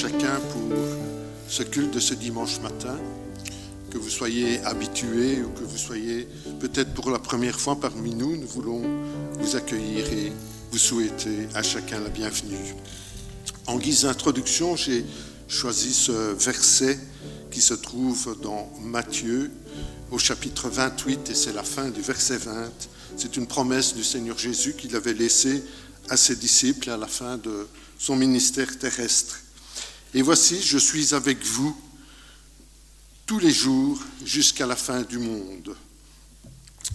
chacun pour ce culte de ce dimanche matin. Que vous soyez habitués ou que vous soyez peut-être pour la première fois parmi nous, nous voulons vous accueillir et vous souhaiter à chacun la bienvenue. En guise d'introduction, j'ai choisi ce verset qui se trouve dans Matthieu au chapitre 28 et c'est la fin du verset 20. C'est une promesse du Seigneur Jésus qu'il avait laissée à ses disciples à la fin de son ministère terrestre. Et voici, je suis avec vous tous les jours jusqu'à la fin du monde.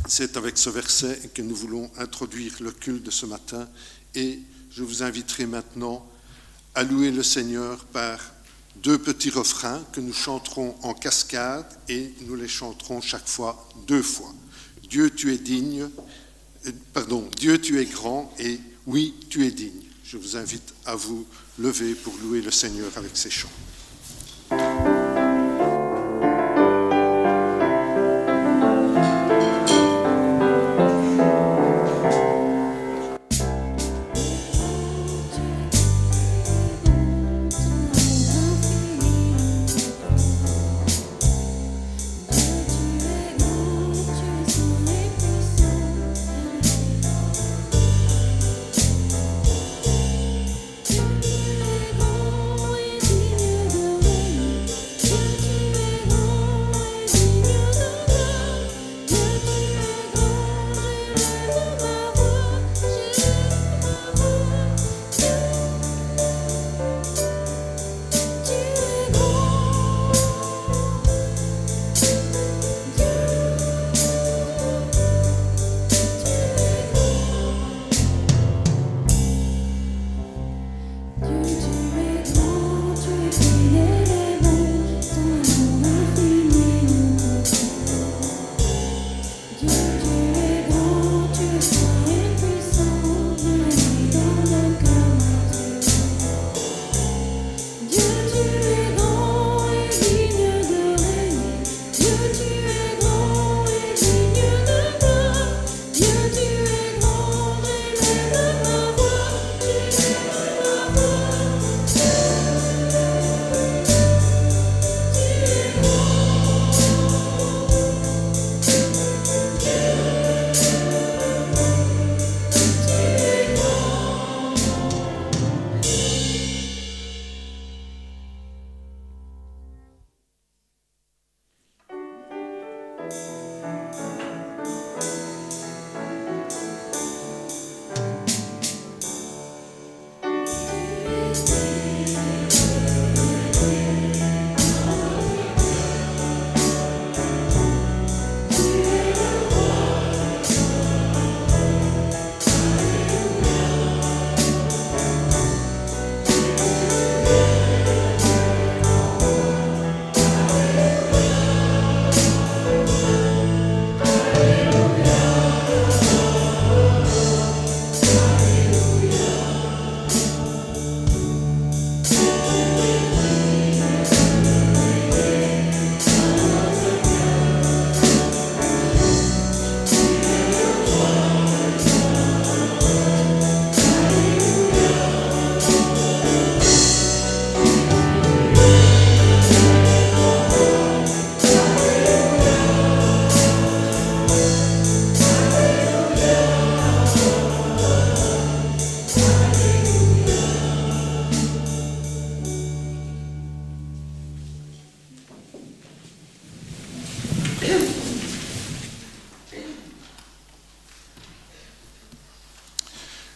C'est avec ce verset que nous voulons introduire le culte de ce matin et je vous inviterai maintenant à louer le Seigneur par deux petits refrains que nous chanterons en cascade et nous les chanterons chaque fois 2 fois. Dieu, tu es digne, Dieu, tu es grand et oui, tu es digne. Je vous invite à vous lever pour louer le Seigneur avec ces chants.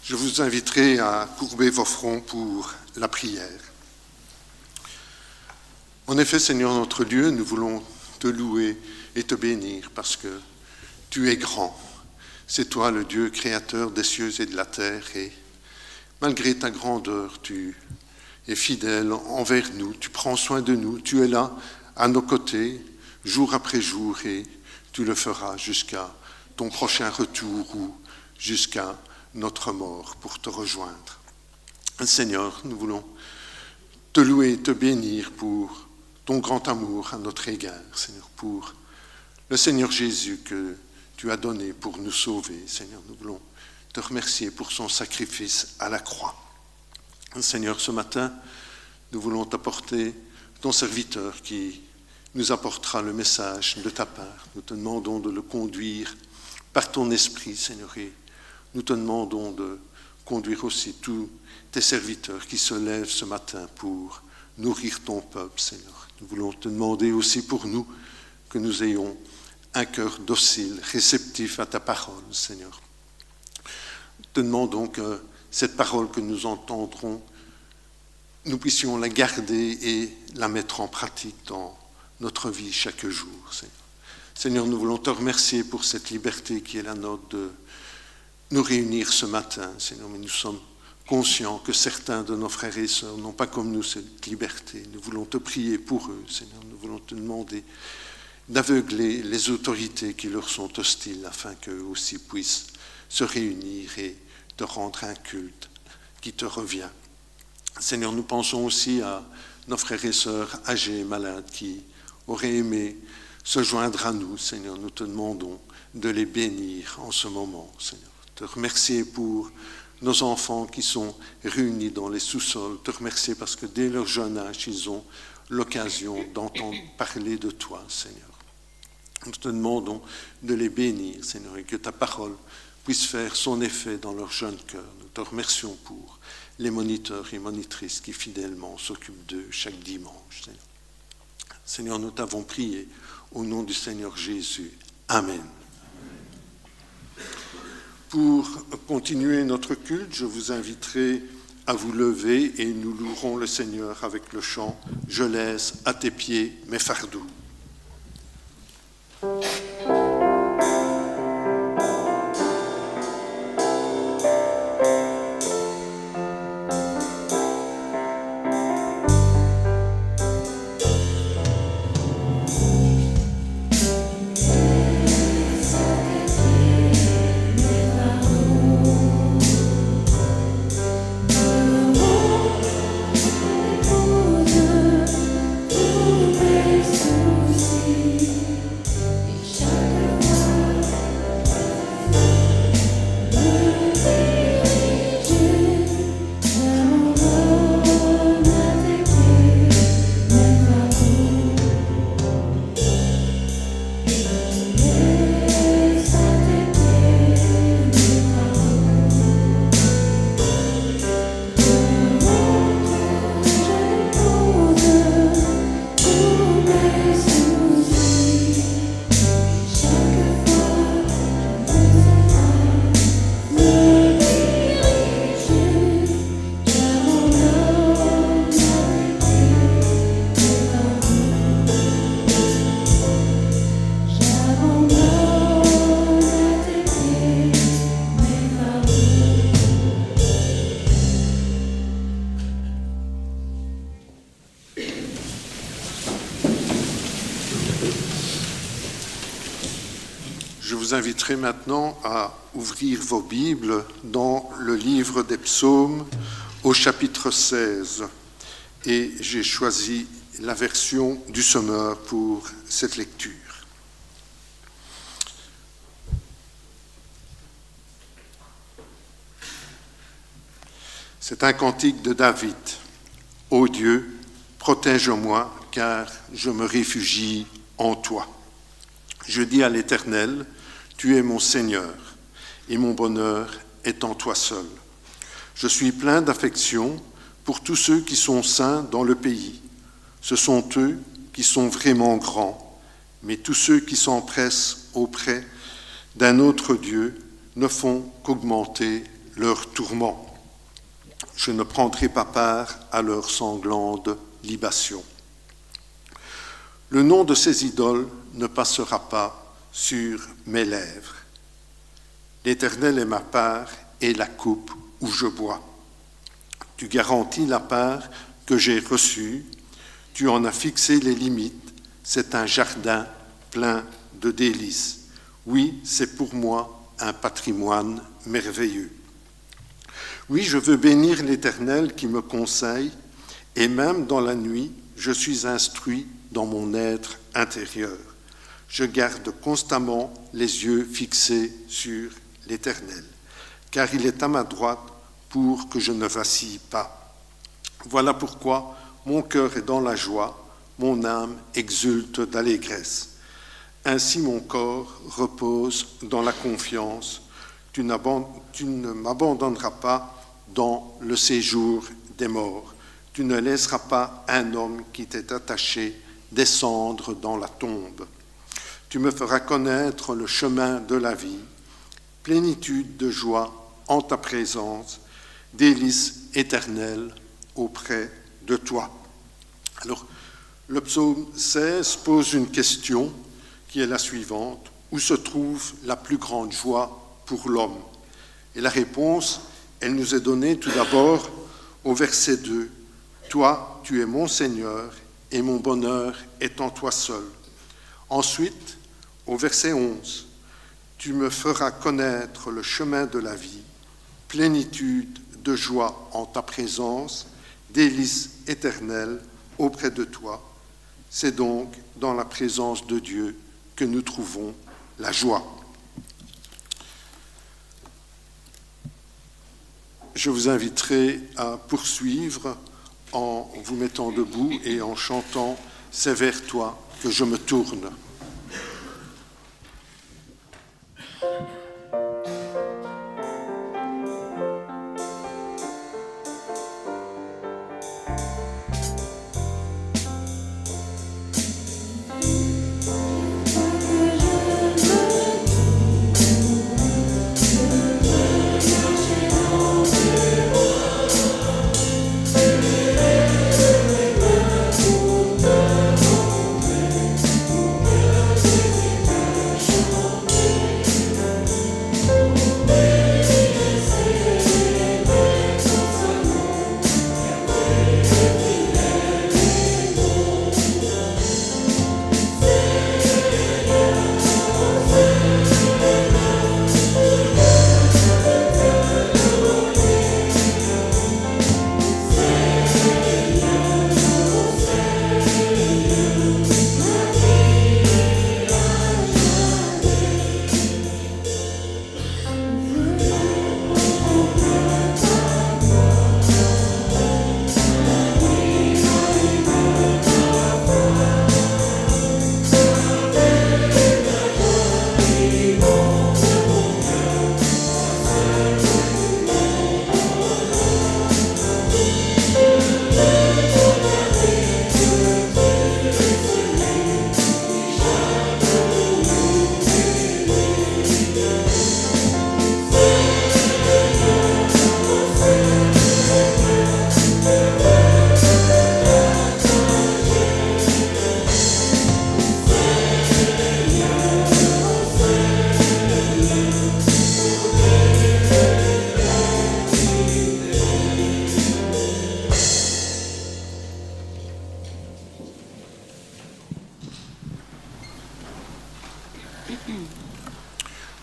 Je vous inviterai à courber vos fronts pour la prière. En effet, Seigneur notre Dieu, nous voulons te louer et te bénir parce que tu es grand. C'est toi le Dieu créateur des cieux et de la terre et malgré ta grandeur, tu es fidèle envers nous, tu prends soin de nous, tu es là à nos côtés jour après jour et tu le feras jusqu'à ton prochain retour ou jusqu'à notre mort pour te rejoindre. Seigneur, nous voulons te louer et te bénir pour ton grand amour à notre égard, Seigneur, pour le Seigneur Jésus que tu as donné pour nous sauver. Seigneur, nous voulons te remercier pour son sacrifice à la croix. Seigneur, ce matin, nous voulons t'apporter ton serviteur qui nous apportera le message de ta part. Nous te demandons de le conduire par ton esprit, Seigneur, et nous te demandons de conduire aussi tous tes serviteurs qui se lèvent ce matin pour nourrir ton peuple, Seigneur. Nous voulons te demander aussi pour nous que nous ayons un cœur docile, réceptif à ta parole, Seigneur. Nous te demandons que cette parole que nous entendrons, nous puissions la garder et la mettre en pratique dans notre vie chaque jour, Seigneur. Seigneur, nous voulons te remercier pour cette liberté qui est la nôtre de nous réunir ce matin, Seigneur, mais nous sommes conscients que certains de nos frères et sœurs n'ont pas comme nous cette liberté. Nous voulons te prier pour eux, Seigneur. Nous voulons te demander d'aveugler les autorités qui leur sont hostiles afin qu'eux aussi puissent se réunir et te rendre un culte qui te revient. Seigneur, nous pensons aussi à nos frères et sœurs âgés et malades qui auraient aimé se joindre à nous. Seigneur, nous te demandons de les bénir en ce moment, Seigneur. Te remercier pour nos enfants qui sont réunis dans les sous-sols. Te remercier parce que dès leur jeune âge, ils ont l'occasion d'entendre parler de toi, Seigneur. Nous te demandons de les bénir, Seigneur, et que ta parole puisse faire son effet dans leur jeune cœur. Nous te remercions pour les moniteurs et monitrices qui fidèlement s'occupent d'eux chaque dimanche, Seigneur. Seigneur, nous t'avons prié au nom du Seigneur Jésus. Amen. Pour continuer notre culte, je vous inviterai à vous lever et nous louerons le Seigneur avec le chant « Je laisse à tes pieds mes fardeaux ». Je vous inviterai maintenant à ouvrir vos Bibles dans le livre des Psaumes au chapitre 16. Et j'ai choisi la version du Sommeur pour cette lecture. C'est un cantique de David. « Ô Dieu, protège-moi, car je me réfugie en toi. Je dis à l'Éternel, tu es mon Seigneur, et mon bonheur est en toi seul. Je suis plein d'affection pour tous ceux qui sont saints dans le pays. Ce sont eux qui sont vraiment grands, mais tous ceux qui s'empressent auprès d'un autre Dieu ne font qu'augmenter leur tourment. Je ne prendrai pas part à leur sanglante libation. Le nom de ces idoles ne passera pas sur mes lèvres. L'Éternel est ma part et la coupe où je bois. Tu garantis la part que j'ai reçue, tu en as fixé les limites, c'est un jardin plein de délices. Oui, c'est pour moi un patrimoine merveilleux. Oui, je veux bénir l'Éternel qui me conseille, et même dans la nuit, je suis instruit dans mon être intérieur. Je garde constamment les yeux fixés sur l'Éternel, car il est à ma droite pour que je ne vacille pas. Voilà pourquoi, mon cœur est dans la joie, mon âme exulte d'allégresse. Ainsi mon corps repose dans la confiance. Tu ne m'abandonneras pas dans le séjour des morts. Tu ne laisseras pas un homme qui t'est attaché descendre dans la tombe. Tu me feras connaître le chemin de la vie, plénitude de joie en ta présence, délices éternelles auprès de toi. Alors, le psaume 16 pose une question qui est la suivante. Où se trouve la plus grande joie pour l'homme? Et la réponse, elle nous est donnée tout d'abord au verset 2. Toi, tu es mon Seigneur, et mon bonheur est en toi seul. Ensuite, au verset 11, tu me feras connaître le chemin de la vie, plénitude de joie en ta présence, délices éternelles auprès de toi. C'est donc dans la présence de Dieu que nous trouvons la joie. Je vous inviterai à poursuivre en vous mettant debout et en chantant « C'est vers toi que je me tourne ».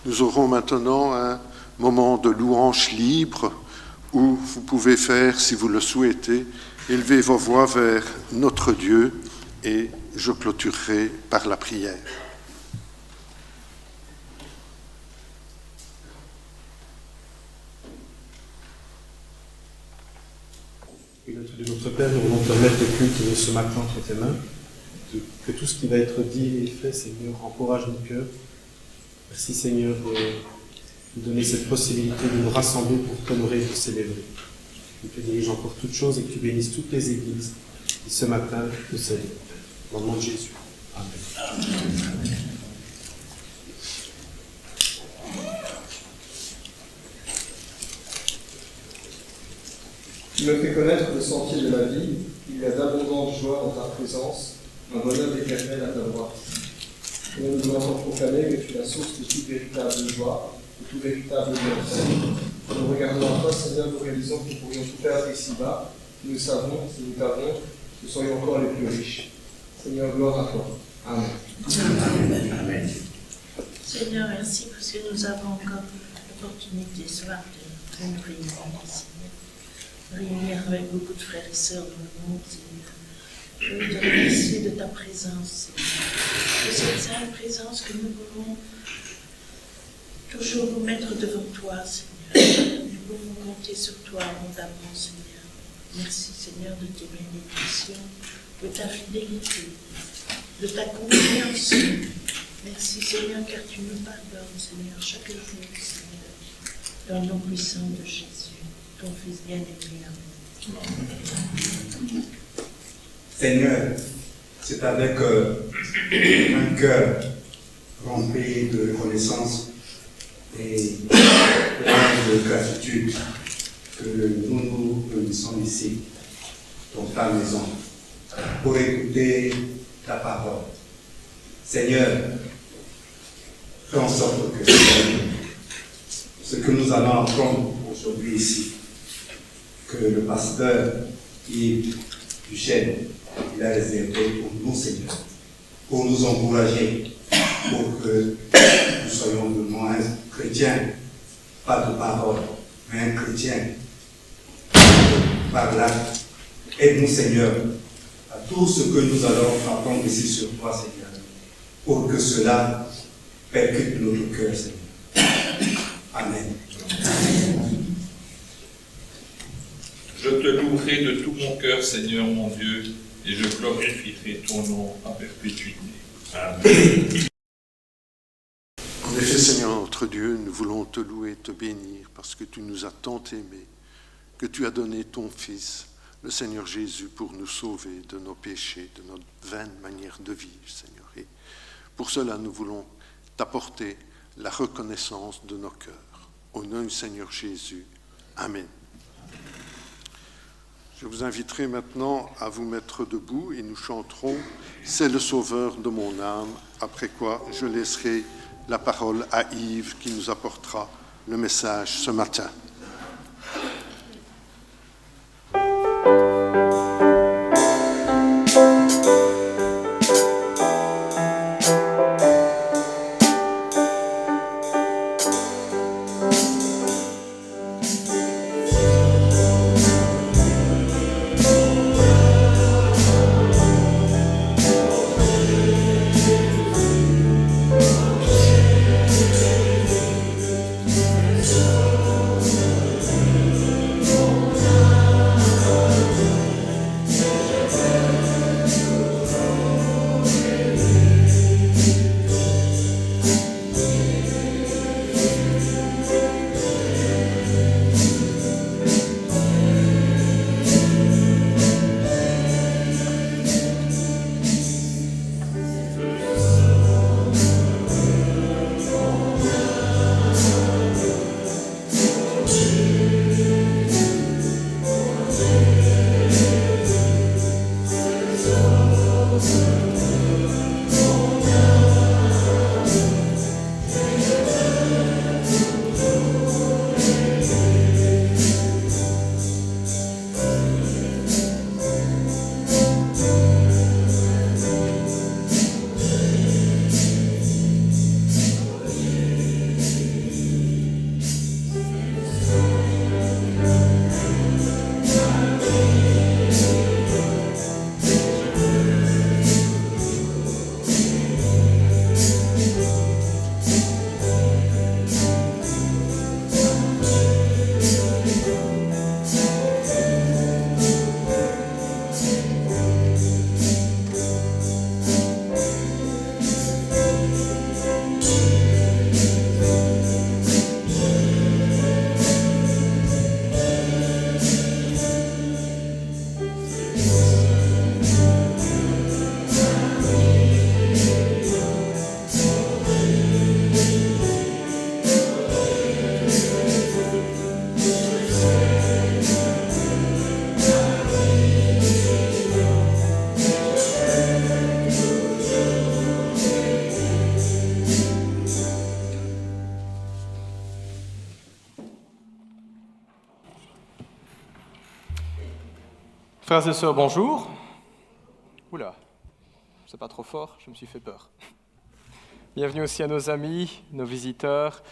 Nous aurons maintenant un moment de louange libre où vous pouvez faire, si vous le souhaitez, élever vos voix vers notre Dieu et je clôturerai par la prière. De notre Père, nous voulons te remettre le culte de ce matin entre tes mains. Que tout ce qui va être dit et fait, Seigneur, encourage nos cœurs. Merci, Seigneur, de nous donner cette possibilité de nous rassembler pour t'honorer et te célébrer. Nous te dirigeons encore toutes choses et que tu bénisses toutes les églises qui ce matin te célèbrent. Dans le nom de Jésus. Amen. Tu me fais connaître le sentier de la vie, il y a d'abondantes joies dans ta présence, un bonheur éternel à ta droite. Et nous devons entendre proclamer que tu es la source de toute véritable joie, de tout véritable bonheur. Nous regardons à toi, Seigneur, nous réalisons que nous pourrions tout perdre ici-bas. Nous savons, si nous t'avons, nous serions encore les plus riches. Seigneur, gloire à toi. Amen. Amen. Amen. Seigneur, merci parce que nous avons encore l'opportunité ce soir de nous réunir, Seigneur. Réunir avec beaucoup de frères et sœurs dans le monde, Seigneur. Je veux te remercier de ta présence, Seigneur. De cette sainte présence que nous voulons toujours nous mettre devant toi, Seigneur. Nous voulons compter sur toi abondamment, Seigneur. Merci Seigneur de tes bénédictions, de ta fidélité, de ta confiance. Merci Seigneur car tu nous pardonnes Seigneur chaque jour Seigneur, dans le nom puissant de Jésus, ton Fils bien-aimé. Amen. Seigneur, c'est avec un cœur rempli de reconnaissance et de gratitude que nous nous réunissons ici, dans ta maison, pour écouter ta parole. Seigneur, fais en sorte que ce que nous allons apprendre aujourd'hui ici, que le pasteur Yves Duchesne, il a réservé pour nous, Seigneur, pour nous encourager, pour que nous soyons vraiment un chrétien, pas de parole, mais un chrétien par l'acte. Aide-nous, Seigneur, à tout ce que nous allons apprendre ici sur toi, Seigneur, pour que cela percute notre cœur, Seigneur. Amen. Je te louerai de tout mon cœur, Seigneur mon Dieu, et je glorifierai ton nom à perpétuité. Amen. En effet, Seigneur notre Dieu, nous voulons te louer et te bénir parce que tu nous as tant aimés, que tu as donné ton Fils, le Seigneur Jésus, pour nous sauver de nos péchés, de notre vaine manière de vivre, Seigneur. Et pour cela, nous voulons t'apporter la reconnaissance de nos cœurs. Au nom du Seigneur Jésus. Amen. Je vous inviterai maintenant à vous mettre debout et nous chanterons « C'est le Sauveur de mon âme », après quoi je laisserai la parole à Yves qui nous apportera le message ce matin. Frères et sœurs, bonjour. Oula, c'est pas trop fort, je me suis fait peur. Bienvenue aussi à nos amis, nos visiteurs,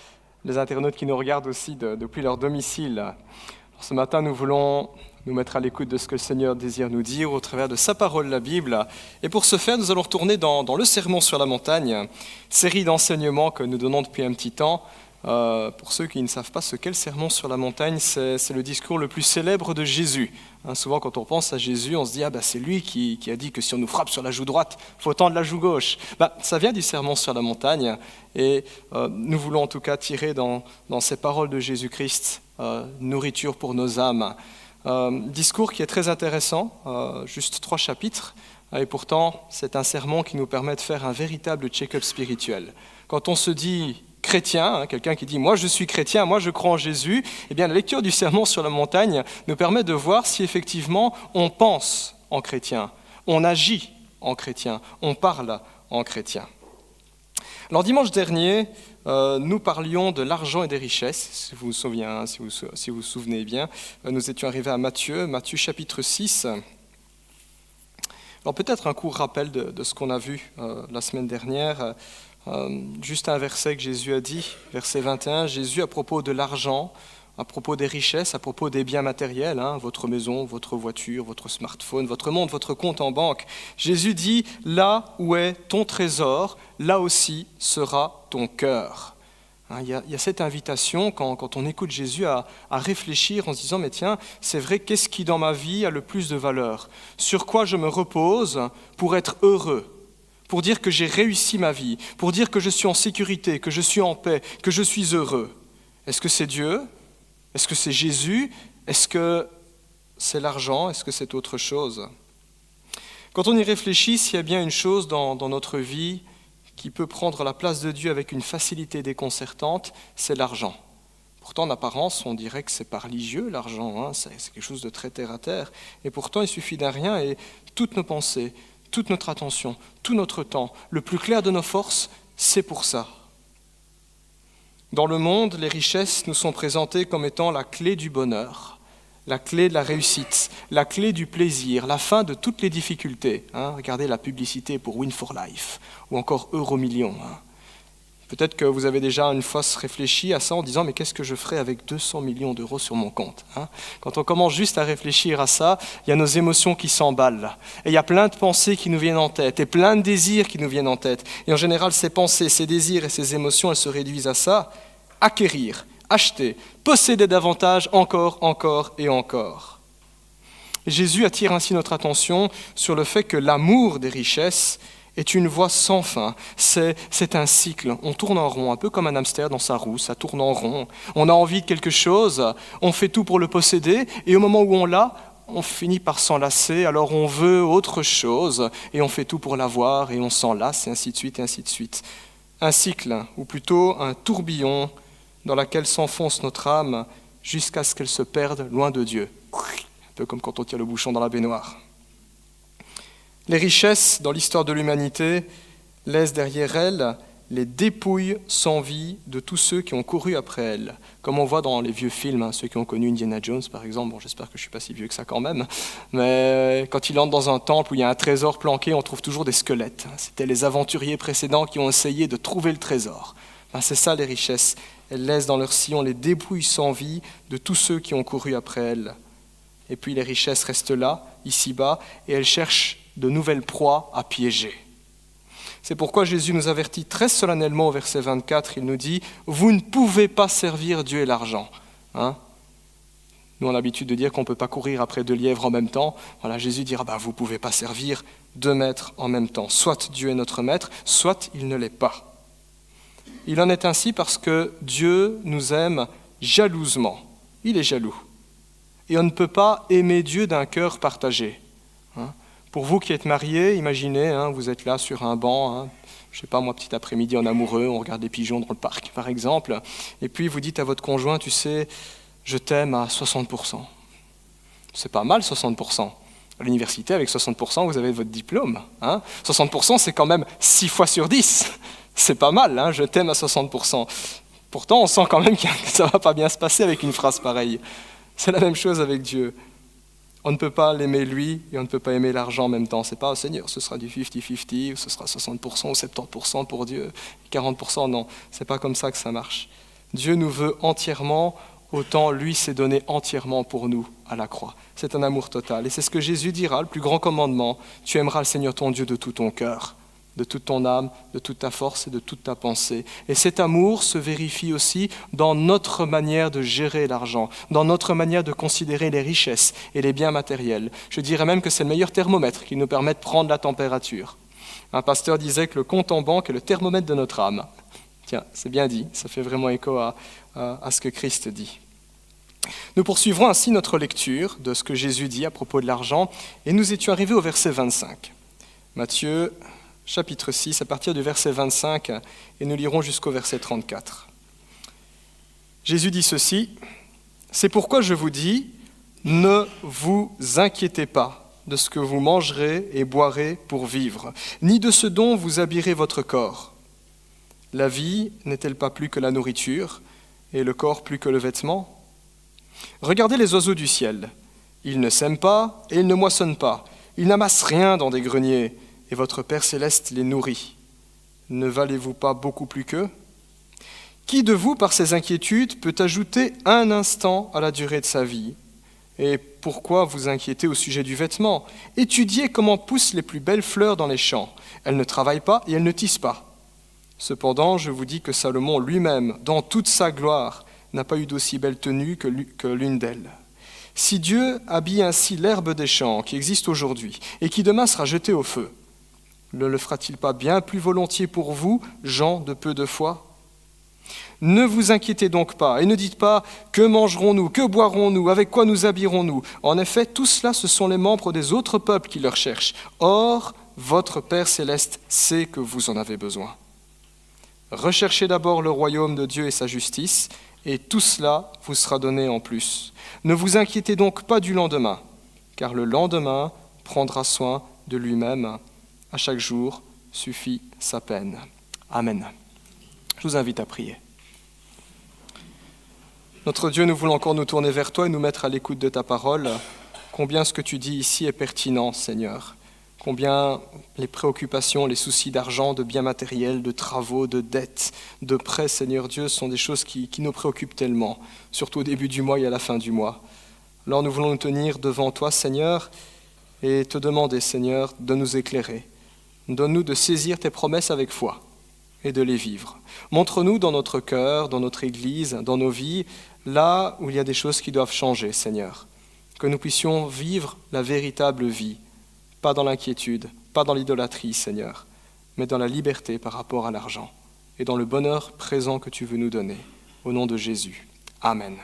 les internautes qui nous regardent aussi depuis leur domicile. Alors, ce matin, nous voulons nous mettre à l'écoute de ce que le Seigneur désire nous dire au travers de sa parole, la Bible. Et pour ce faire, nous allons retourner dans le Sermon sur la montagne, série d'enseignements que nous donnons depuis un petit temps, Pour ceux qui ne savent pas ce qu'est le sermon sur la montagne, c'est le discours le plus célèbre de Jésus. Souvent, quand on pense à Jésus, on se dit « Ah, c'est lui qui a dit que si on nous frappe sur la joue droite, il faut tendre la joue gauche. » Ça vient du sermon sur la montagne, et nous voulons en tout cas tirer dans ces paroles de Jésus-Christ nourriture pour nos âmes. Discours qui est très intéressant, juste 3 chapitres, et pourtant, c'est un sermon qui nous permet de faire un véritable check-up spirituel. Quand on se dit chrétien, quelqu'un qui dit « moi je suis chrétien, moi je crois en Jésus », eh bien la lecture du sermon sur la montagne nous permet de voir si effectivement on pense en chrétien, on agit en chrétien, on parle en chrétien. Alors dimanche dernier, nous parlions de l'argent et des richesses, si vous vous souvenez bien. Nous étions arrivés à Matthieu chapitre 6. Alors peut-être un court rappel de ce qu'on a vu la semaine dernière. Juste un verset que Jésus a dit, verset 21, Jésus à propos de l'argent, à propos des richesses, à propos des biens matériels, votre maison, votre voiture, votre smartphone, votre montre, votre compte en banque. Jésus dit, là où est ton trésor, là aussi sera ton cœur. Il y a cette invitation, quand on écoute Jésus, à réfléchir en se disant, mais tiens, c'est vrai, qu'est-ce qui dans ma vie a le plus de valeur? Sur quoi je me repose pour être heureux? Pour dire que j'ai réussi ma vie, pour dire que je suis en sécurité, que je suis en paix, que je suis heureux. Est-ce que c'est Dieu? Est-ce que c'est Jésus? Est-ce que c'est l'argent? Est-ce que c'est autre chose? Quand on y réfléchit, s'il y a bien une chose dans notre vie qui peut prendre la place de Dieu avec une facilité déconcertante, c'est l'argent. Pourtant, en apparence, on dirait que c'est pas religieux, l'argent, c'est quelque chose de très terre-à-terre. Et pourtant, il suffit d'un rien et toutes nos pensées, toute notre attention, tout notre temps, le plus clair de nos forces, c'est pour ça. Dans le monde, les richesses nous sont présentées comme étant la clé du bonheur, la clé de la réussite, la clé du plaisir, la fin de toutes les difficultés. Regardez la publicité pour Win for Life ou encore Euromillions. Peut-être que vous avez déjà une fois réfléchi à ça en disant « mais qu'est-ce que je ferais avec 200 millions d'euros sur mon compte ?» Quand on commence juste à réfléchir à ça, il y a nos émotions qui s'emballent. Et il y a plein de pensées qui nous viennent en tête et plein de désirs qui nous viennent en tête. Et en général, ces pensées, ces désirs et ces émotions, elles se réduisent à ça, acquérir, acheter, posséder davantage, encore et encore. Jésus attire ainsi notre attention sur le fait que l'amour des richesses est une voie sans fin. C'est un cycle. On tourne en rond, un peu comme un hamster dans sa roue, ça tourne en rond. On a envie de quelque chose, on fait tout pour le posséder, et au moment où on l'a, on finit par s'en lasser, alors on veut autre chose, et on fait tout pour l'avoir, et on s'en lasse, et ainsi de suite, et ainsi de suite. Un cycle, ou plutôt un tourbillon, dans lequel s'enfonce notre âme, jusqu'à ce qu'elle se perde loin de Dieu. Un peu comme quand on tire le bouchon dans la baignoire. Les richesses, dans l'histoire de l'humanité, laissent derrière elles les dépouilles sans vie de tous ceux qui ont couru après elles. Comme on voit dans les vieux films, ceux qui ont connu Indiana Jones par exemple, bon, j'espère que je ne suis pas si vieux que ça quand même, mais quand il entre dans un temple où il y a un trésor planqué, on trouve toujours des squelettes. C'était les aventuriers précédents qui ont essayé de trouver le trésor. C'est ça les richesses. Elles laissent dans leur sillon les dépouilles sans vie de tous ceux qui ont couru après elles. Et puis les richesses restent là, ici-bas, et elles cherchent de nouvelles proies à piéger. C'est pourquoi Jésus nous avertit très solennellement au verset 24, il nous dit « Vous ne pouvez pas servir Dieu et l'argent. » Nous, on a l'habitude de dire qu'on ne peut pas courir après 2 lièvres en même temps. Voilà, Jésus dira « Vous ne pouvez pas servir 2 maîtres en même temps. Soit Dieu est notre maître, soit il ne l'est pas. » Il en est ainsi parce que Dieu nous aime jalousement. Il est jaloux. Et on ne peut pas aimer Dieu d'un cœur partagé. Pour vous qui êtes mariés, imaginez, vous êtes là sur un banc, je ne sais pas moi, petit après-midi en amoureux, on regarde des pigeons dans le parc par exemple, et puis vous dites à votre conjoint, tu sais, je t'aime à 60%. C'est pas mal 60%. À l'université, avec 60%, vous avez votre diplôme. 60%, c'est quand même 6 fois sur 10. C'est pas mal, je t'aime à 60%. Pourtant, on sent quand même que ça ne va pas bien se passer avec une phrase pareille. C'est la même chose avec Dieu. On ne peut pas l'aimer lui et on ne peut pas aimer l'argent en même temps. C'est pas oh, Seigneur, ce sera du 50-50 ou ce sera 60% ou 70% pour Dieu, 40%, non. C'est pas comme ça que ça marche. Dieu nous veut entièrement, autant lui s'est donné entièrement pour nous à la croix. C'est un amour total. Et c'est ce que Jésus dira, le plus grand commandement. Tu aimeras le Seigneur ton Dieu de tout ton cœur, de toute ton âme, de toute ta force et de toute ta pensée. Et cet amour se vérifie aussi dans notre manière de gérer l'argent, dans notre manière de considérer les richesses et les biens matériels. Je dirais même que c'est le meilleur thermomètre qui nous permet de prendre la température. Un pasteur disait que le compte en banque est le thermomètre de notre âme. Tiens, c'est bien dit, ça fait vraiment écho à ce que Christ dit. Nous poursuivrons ainsi notre lecture de ce que Jésus dit à propos de l'argent et nous étions arrivés au verset 25. Matthieu, chapitre 6, à partir du verset 25, et nous lirons jusqu'au verset 34. Jésus dit ceci, « C'est pourquoi je vous dis, ne vous inquiétez pas de ce que vous mangerez et boirez pour vivre, ni de ce dont vous habillerez votre corps. La vie n'est-elle pas plus que la nourriture, et le corps plus que le vêtement ? Regardez les oiseaux du ciel. Ils ne sèment pas et ils ne moissonnent pas. Ils n'amassent rien dans des greniers, et votre Père céleste les nourrit. Ne valez-vous pas beaucoup plus qu'eux ? Qui de vous, par ses inquiétudes, peut ajouter un instant à la durée de sa vie ? Et pourquoi vous inquiétez au sujet du vêtement ? Étudiez comment poussent les plus belles fleurs dans les champs. Elles ne travaillent pas et elles ne tissent pas. Cependant, je vous dis que Salomon lui-même, dans toute sa gloire, n'a pas eu d'aussi belle tenue que l'une d'elles. Si Dieu habille ainsi l'herbe des champs qui existe aujourd'hui et qui demain sera jetée au feu, ne le fera-t-il pas bien plus volontiers pour vous, gens de peu de foi ? Ne vous inquiétez donc pas et ne dites pas « Que mangerons-nous ? Que boirons-nous ? Avec quoi nous habillerons-nous » En effet, tout cela, ce sont les membres des autres peuples qui leur cherchent. Or, votre Père céleste sait que vous en avez besoin. Recherchez d'abord le royaume de Dieu et sa justice, et tout cela vous sera donné en plus. Ne vous inquiétez donc pas du lendemain, car le lendemain prendra soin de lui-même. À chaque jour suffit sa peine. Amen. Je vous invite à prier. Notre Dieu, nous voulons encore nous tourner vers toi et nous mettre à l'écoute de ta parole. Combien ce que tu dis ici est pertinent, Seigneur. Combien les préoccupations, les soucis d'argent, de biens matériels, de travaux, de dettes, de prêts, Seigneur Dieu, sont des choses qui nous préoccupent tellement, surtout au début du mois et à la fin du mois. Alors nous voulons nous tenir devant toi, Seigneur, et te demander, Seigneur, de nous éclairer. Donne-nous de saisir tes promesses avec foi et de les vivre. Montre-nous dans notre cœur, dans notre Église, dans nos vies, là où il y a des choses qui doivent changer, Seigneur. Que nous puissions vivre la véritable vie, pas dans l'inquiétude, pas dans l'idolâtrie, Seigneur, mais dans la liberté par rapport à l'argent et dans le bonheur présent que tu veux nous donner. Au nom de Jésus. Amen.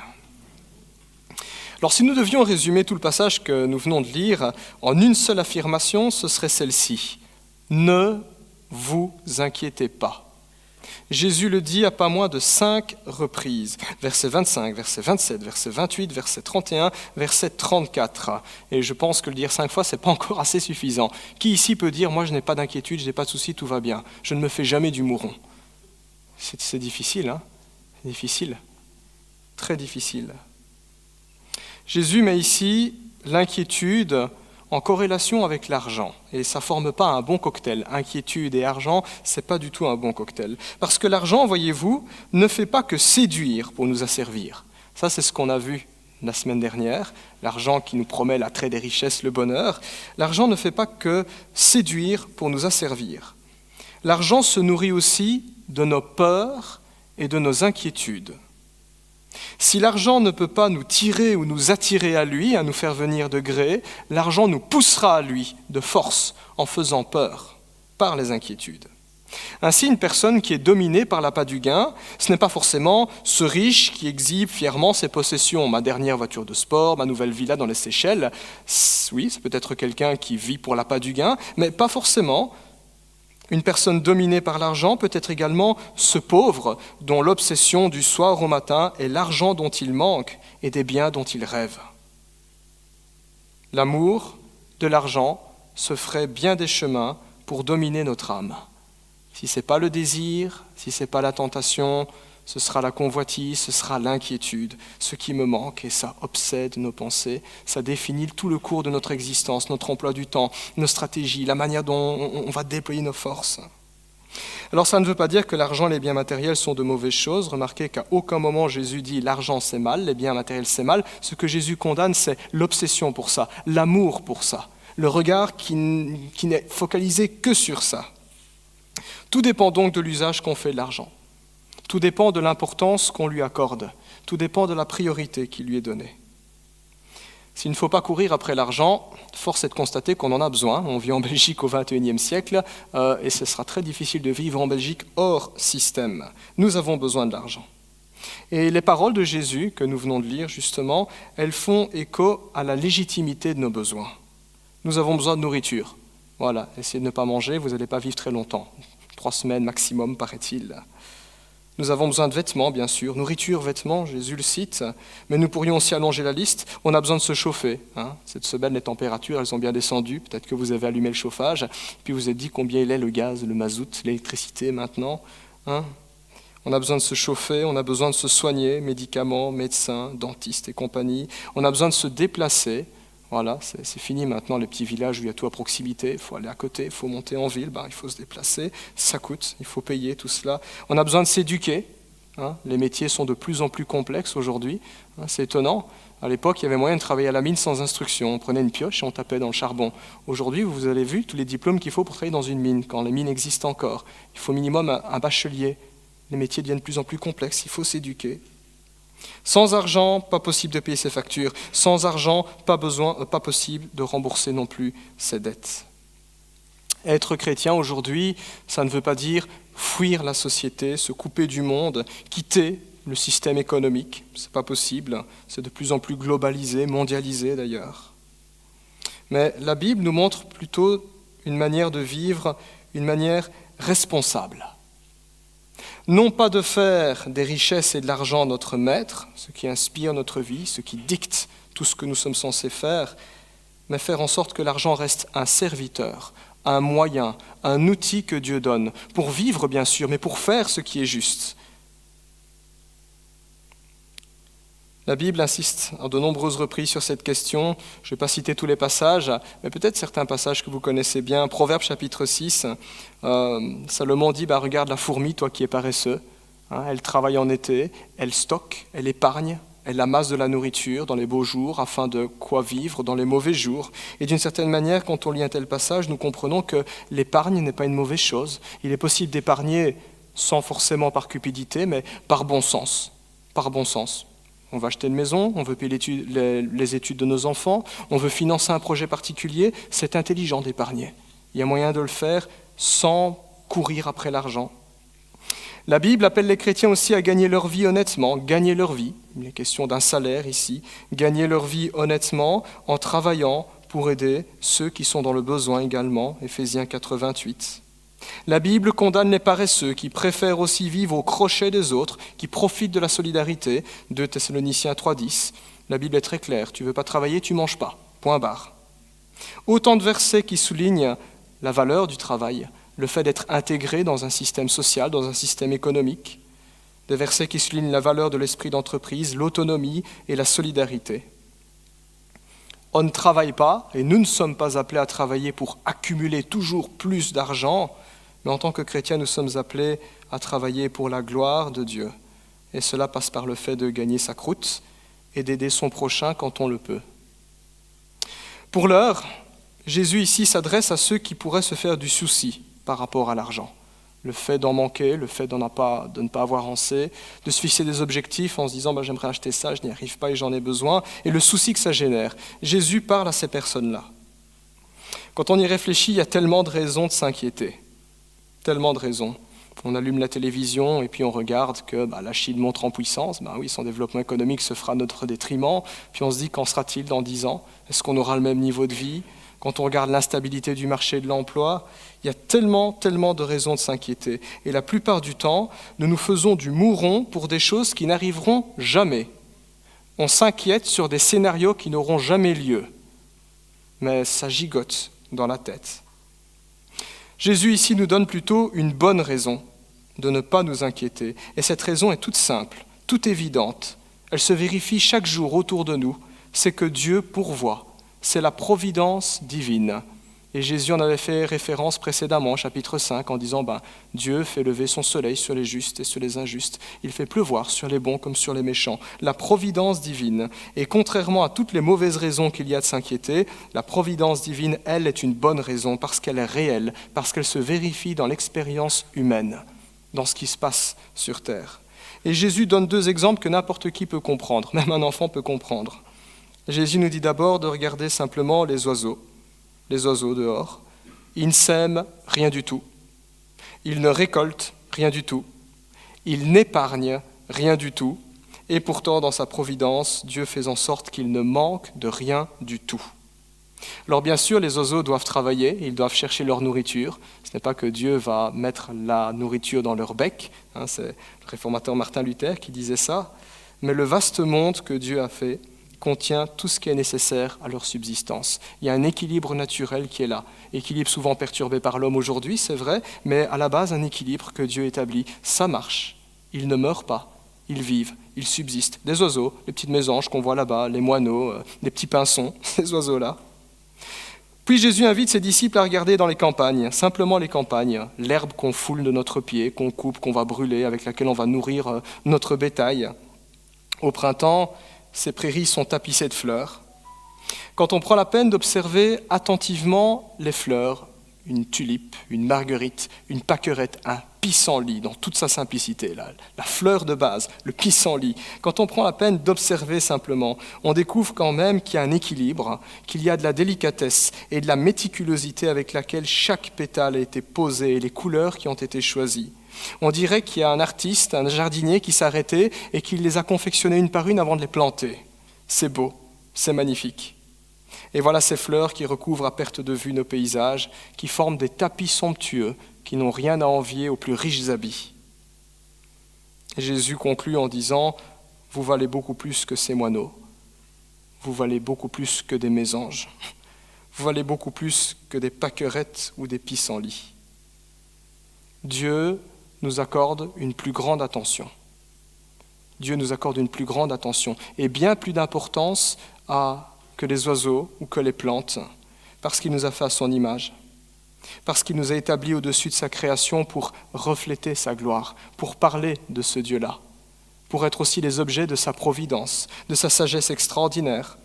Alors si nous devions résumer tout le passage que nous venons de lire en une seule affirmation, ce serait celle-ci. Ne vous inquiétez pas. Jésus le dit à pas moins de 5 reprises. Verset 25, verset 27, verset 28, verset 31, verset 34. Et je pense que le dire 5 fois, ce n'est pas encore assez suffisant. Qui ici peut dire, moi je n'ai pas d'inquiétude, je n'ai pas de souci, tout va bien. Je ne me fais jamais du mouron. C'est difficile, hein ? C'est difficile. Très difficile. Jésus met ici l'inquiétude en corrélation avec l'argent. Et ça ne forme pas un bon cocktail. Inquiétude et argent, ce n'est pas du tout un bon cocktail. Parce que l'argent, voyez-vous, ne fait pas que séduire pour nous asservir. Ça, c'est ce qu'on a vu la semaine dernière. L'argent qui nous promet l'attrait des richesses, le bonheur. L'argent ne fait pas que séduire pour nous asservir. L'argent se nourrit aussi de nos peurs et de nos inquiétudes. Si l'argent ne peut pas nous tirer ou nous attirer à lui, à nous faire venir de gré, l'argent nous poussera à lui de force en faisant peur par les inquiétudes. Ainsi, une personne qui est dominée par l'appât du gain, ce n'est pas forcément ce riche qui exhibe fièrement ses possessions, ma dernière voiture de sport, ma nouvelle villa dans les Seychelles. Oui, c'est peut-être quelqu'un qui vit pour l'appât du gain, mais pas forcément. Une personne dominée par l'argent peut être également ce pauvre dont l'obsession du soir au matin est l'argent dont il manque et des biens dont il rêve. L'amour de l'argent se ferait bien des chemins pour dominer notre âme. Si ce n'est pas le désir, si ce n'est pas la tentation, ce sera la convoitise, ce sera l'inquiétude, ce qui me manque, et ça obsède nos pensées, ça définit tout le cours de notre existence, notre emploi du temps, nos stratégies, la manière dont on va déployer nos forces. Alors ça ne veut pas dire que l'argent et les biens matériels sont de mauvaises choses. Remarquez qu'à aucun moment Jésus dit l'argent c'est mal, les biens matériels c'est mal. Ce que Jésus condamne, c'est l'obsession pour ça, l'amour pour ça, le regard qui n'est focalisé que sur ça. Tout dépend donc de l'usage qu'on fait de l'argent. Tout dépend de l'importance qu'on lui accorde. Tout dépend de la priorité qui lui est donnée. S'il ne faut pas courir après l'argent, force est de constater qu'on en a besoin. On vit en Belgique au XXIe siècle et ce sera très difficile de vivre en Belgique hors système. Nous avons besoin de l'argent. Et les paroles de Jésus que nous venons de lire, justement, elles font écho à la légitimité de nos besoins. Nous avons besoin de nourriture. Voilà, essayez de ne pas manger, vous n'allez pas vivre très longtemps. 3 semaines maximum, paraît-il. Nous avons besoin de vêtements, bien sûr. Nourriture, vêtements, Jésus le cite. Mais nous pourrions aussi allonger la liste. On a besoin de se chauffer. Cette semaine, les températures, elles ont bien descendu. Peut-être que vous avez allumé le chauffage. Puis vous vous êtes dit combien il est le gaz, le mazout, l'électricité maintenant. On a besoin de se chauffer, on a besoin de se soigner, médicaments, médecins, dentistes et compagnie. On a besoin de se déplacer. Voilà, c'est fini maintenant les petits villages où il y a tout à proximité, il faut aller à côté, il faut monter en ville, il faut se déplacer, ça coûte, il faut payer tout cela. On a besoin de s'éduquer, les métiers sont de plus en plus complexes aujourd'hui, c'est étonnant. À l'époque, il y avait moyen de travailler à la mine sans instruction, on prenait une pioche et on tapait dans le charbon. Aujourd'hui, vous avez vu tous les diplômes qu'il faut pour travailler dans une mine, quand les mines existent encore. Il faut minimum un bachelier, les métiers deviennent de plus en plus complexes, il faut s'éduquer. Sans argent, pas possible de payer ses factures. Sans argent, pas possible de rembourser non plus ses dettes. Être chrétien aujourd'hui, ça ne veut pas dire fuir la société, se couper du monde, quitter le système économique. Ce n'est pas possible. C'est de plus en plus globalisé, mondialisé d'ailleurs. Mais la Bible nous montre plutôt une manière de vivre, une manière responsable. Non pas de faire des richesses et de l'argent notre maître, ce qui inspire notre vie, ce qui dicte tout ce que nous sommes censés faire, mais faire en sorte que l'argent reste un serviteur, un moyen, un outil que Dieu donne, pour vivre bien sûr, mais pour faire ce qui est juste. La Bible insiste à de nombreuses reprises sur cette question. Je ne vais pas citer tous les passages, mais peut-être certains passages que vous connaissez bien. Proverbe chapitre 6, Salomon dit, regarde la fourmi, toi qui es paresseux. Elle travaille en été, elle stocke, elle épargne, elle amasse de la nourriture dans les beaux jours afin de quoi vivre dans les mauvais jours. Et d'une certaine manière, quand on lit un tel passage, nous comprenons que l'épargne n'est pas une mauvaise chose. Il est possible d'épargner sans forcément par cupidité, mais par bon sens. Par bon sens. On va acheter une maison, on veut payer les études de nos enfants, on veut financer un projet particulier, c'est intelligent d'épargner. Il y a moyen de le faire sans courir après l'argent. La Bible appelle les chrétiens aussi à gagner leur vie honnêtement, gagner leur vie, il est question d'un salaire ici, gagner leur vie honnêtement en travaillant pour aider ceux qui sont dans le besoin également, Éphésiens 4, 28. La Bible condamne les paresseux qui préfèrent aussi vivre au crochet des autres, qui profitent de la solidarité, 2 Thessaloniciens 3,10. La Bible est très claire, tu ne veux pas travailler, tu ne manges pas, point barre. Autant de versets qui soulignent la valeur du travail, le fait d'être intégré dans un système social, dans un système économique, des versets qui soulignent la valeur de l'esprit d'entreprise, l'autonomie et la solidarité. On ne travaille pas, et nous ne sommes pas appelés à travailler pour accumuler toujours plus d'argent, mais en tant que chrétiens, nous sommes appelés à travailler pour la gloire de Dieu. Et cela passe par le fait de gagner sa croûte et d'aider son prochain quand on le peut. Pour l'heure, Jésus ici s'adresse à ceux qui pourraient se faire du souci par rapport à l'argent. Le fait d'en manquer, le fait de ne pas avoir assez, de se fixer des objectifs en se disant j'aimerais acheter ça, je n'y arrive pas et j'en ai besoin, et le souci que ça génère. Jésus parle à ces personnes-là. Quand on y réfléchit, il y a tellement de raisons de s'inquiéter. Tellement de raisons. On allume la télévision et puis on regarde que la Chine monte en puissance. Oui, son développement économique se fera à notre détriment. Puis on se dit, qu'en sera-t-il dans 10 ans ? Est-ce qu'on aura le même niveau de vie ? Quand on regarde l'instabilité du marché de l'emploi, il y a tellement de raisons de s'inquiéter. Et la plupart du temps, nous nous faisons du mouron pour des choses qui n'arriveront jamais. On s'inquiète sur des scénarios qui n'auront jamais lieu. Mais ça gigote dans la tête. Jésus ici nous donne plutôt une bonne raison de ne pas nous inquiéter. Et cette raison est toute simple, toute évidente. Elle se vérifie chaque jour autour de nous. C'est que Dieu pourvoit. C'est la providence divine. Et Jésus en avait fait référence précédemment, chapitre 5, en disant Dieu fait lever son soleil sur les justes et sur les injustes. Il fait pleuvoir sur les bons comme sur les méchants. La providence divine. Et contrairement à toutes les mauvaises raisons qu'il y a de s'inquiéter, la providence divine, elle, est une bonne raison parce qu'elle est réelle, parce qu'elle se vérifie dans l'expérience humaine, dans ce qui se passe sur terre. Et Jésus donne 2 exemples que n'importe qui peut comprendre, même un enfant peut comprendre. Jésus nous dit d'abord de regarder simplement les oiseaux dehors. Ils ne sèment rien du tout. Ils ne récoltent rien du tout. Ils n'épargnent rien du tout. Et pourtant, dans sa providence, Dieu fait en sorte qu'ils ne manquent de rien du tout. Alors bien sûr, les oiseaux doivent travailler, ils doivent chercher leur nourriture. Ce n'est pas que Dieu va mettre la nourriture dans leur bec. C'est le réformateur Martin Luther qui disait ça. Mais le vaste monde que Dieu a fait contient tout ce qui est nécessaire à leur subsistance. Il y a un équilibre naturel qui est là. Équilibre souvent perturbé par l'homme aujourd'hui, c'est vrai, mais à la base, un équilibre que Dieu établit. Ça marche. Ils ne meurent pas. Ils vivent. Ils subsistent. Des oiseaux, les petites mésanges qu'on voit là-bas, les moineaux, les petits pinsons, ces oiseaux-là. Puis Jésus invite ses disciples à regarder dans les campagnes, simplement les campagnes, l'herbe qu'on foule de notre pied, qu'on coupe, qu'on va brûler, avec laquelle on va nourrir notre bétail. Au printemps, ces prairies sont tapissées de fleurs. Quand on prend la peine d'observer attentivement les fleurs, une tulipe, une marguerite, une pâquerette, un pissenlit, dans toute sa simplicité, la fleur de base, le pissenlit, quand on prend la peine d'observer simplement, on découvre quand même qu'il y a un équilibre, qu'il y a de la délicatesse et de la méticulosité avec laquelle chaque pétale a été posé et les couleurs qui ont été choisies. On dirait qu'il y a un artiste, un jardinier qui s'est arrêté et qui les a confectionnées une par une avant de les planter. C'est beau, c'est magnifique. Et voilà ces fleurs qui recouvrent à perte de vue nos paysages, qui forment des tapis somptueux, qui n'ont rien à envier aux plus riches habits. Et Jésus conclut en disant « Vous valez beaucoup plus que ces moineaux, vous valez beaucoup plus que des mésanges, vous valez beaucoup plus que des pâquerettes ou des pissenlits. » Dieu nous accorde une plus grande attention. Dieu nous accorde une plus grande attention et bien plus d'importance que les oiseaux ou que les plantes, parce qu'il nous a fait à son image, parce qu'il nous a établis au-dessus de sa création pour refléter sa gloire, pour parler de ce Dieu-là, pour être aussi les objets de sa providence, de sa sagesse extraordinaire.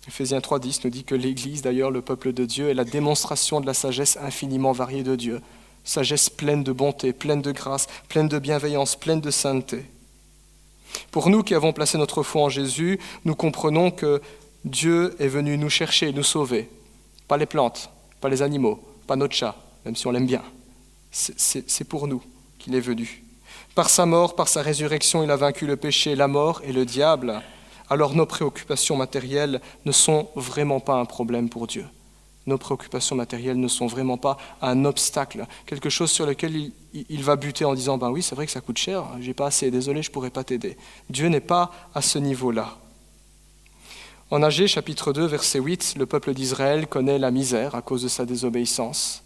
Ephésiens 3,10 nous dit que l'Église, d'ailleurs, le peuple de Dieu, est la démonstration de la sagesse infiniment variée de Dieu, sagesse pleine de bonté, pleine de grâce, pleine de bienveillance, pleine de sainteté. Pour nous qui avons placé notre foi en Jésus, nous comprenons que Dieu est venu nous chercher et nous sauver. Pas les plantes, pas les animaux, pas notre chat, même si on l'aime bien. C'est pour nous qu'il est venu. Par sa mort, par sa résurrection, il a vaincu le péché, la mort et le diable. Alors nos préoccupations matérielles ne sont vraiment pas un problème pour Dieu. Nos préoccupations matérielles ne sont vraiment pas un obstacle, quelque chose sur lequel il va buter en disant « oui, c'est vrai que ça coûte cher, j'ai pas assez, désolé, je ne pourrai pas t'aider ». Dieu n'est pas à ce niveau-là. En Agée, chapitre 2, verset 8, le peuple d'Israël connaît la misère à cause de sa désobéissance.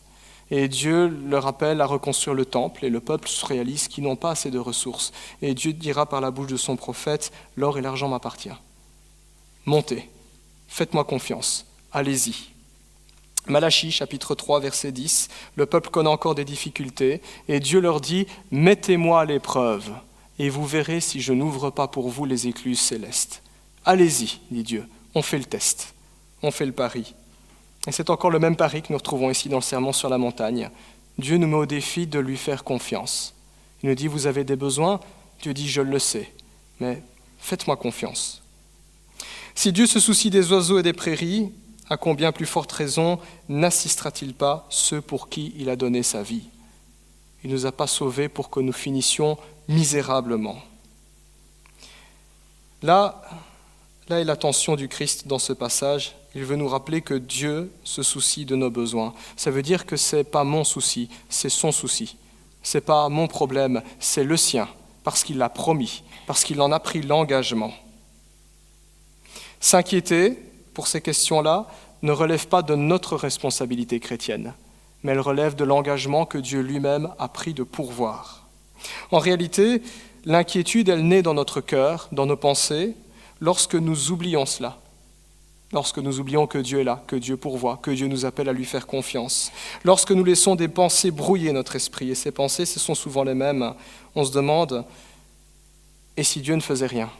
Et Dieu leur appelle à reconstruire le temple et le peuple se réalise qu'ils n'ont pas assez de ressources. Et Dieu dira par la bouche de son prophète « L'or et l'argent m'appartiennent. Montez, faites-moi confiance, allez-y ». Malachie, chapitre 3, verset 10, le peuple connaît encore des difficultés et Dieu leur dit « Mettez-moi à l'épreuve et vous verrez si je n'ouvre pas pour vous les écluses célestes. » Allez-y, dit Dieu, on fait le test, on fait le pari. Et c'est encore le même pari que nous retrouvons ici dans le sermon sur la montagne. Dieu nous met au défi de lui faire confiance. Il nous dit « Vous avez des besoins ?» Dieu dit « Je le sais, mais faites-moi confiance. » Si Dieu se soucie des oiseaux et des prairies, à combien plus forte raison n'assistera-t-il pas ceux pour qui il a donné sa vie ? Il ne nous a pas sauvés pour que nous finissions misérablement. Là est l'attention du Christ dans ce passage. Il veut nous rappeler que Dieu se soucie de nos besoins. Ça veut dire que ce n'est pas mon souci, c'est son souci. Ce n'est pas mon problème, c'est le sien, parce qu'il l'a promis, parce qu'il en a pris l'engagement. S'inquiéter pour ces questions-là ne relève pas de notre responsabilité chrétienne, mais elle relève de l'engagement que Dieu lui-même a pris de pourvoir. En réalité, l'inquiétude, elle naît dans notre cœur, dans nos pensées, lorsque nous oublions cela. lorsque nous oublions que Dieu est là, que Dieu pourvoit, que Dieu nous appelle à lui faire confiance. Lorsque nous laissons des pensées brouiller notre esprit, et ces pensées, ce sont souvent les mêmes, on se demande, et si Dieu ne faisait rien,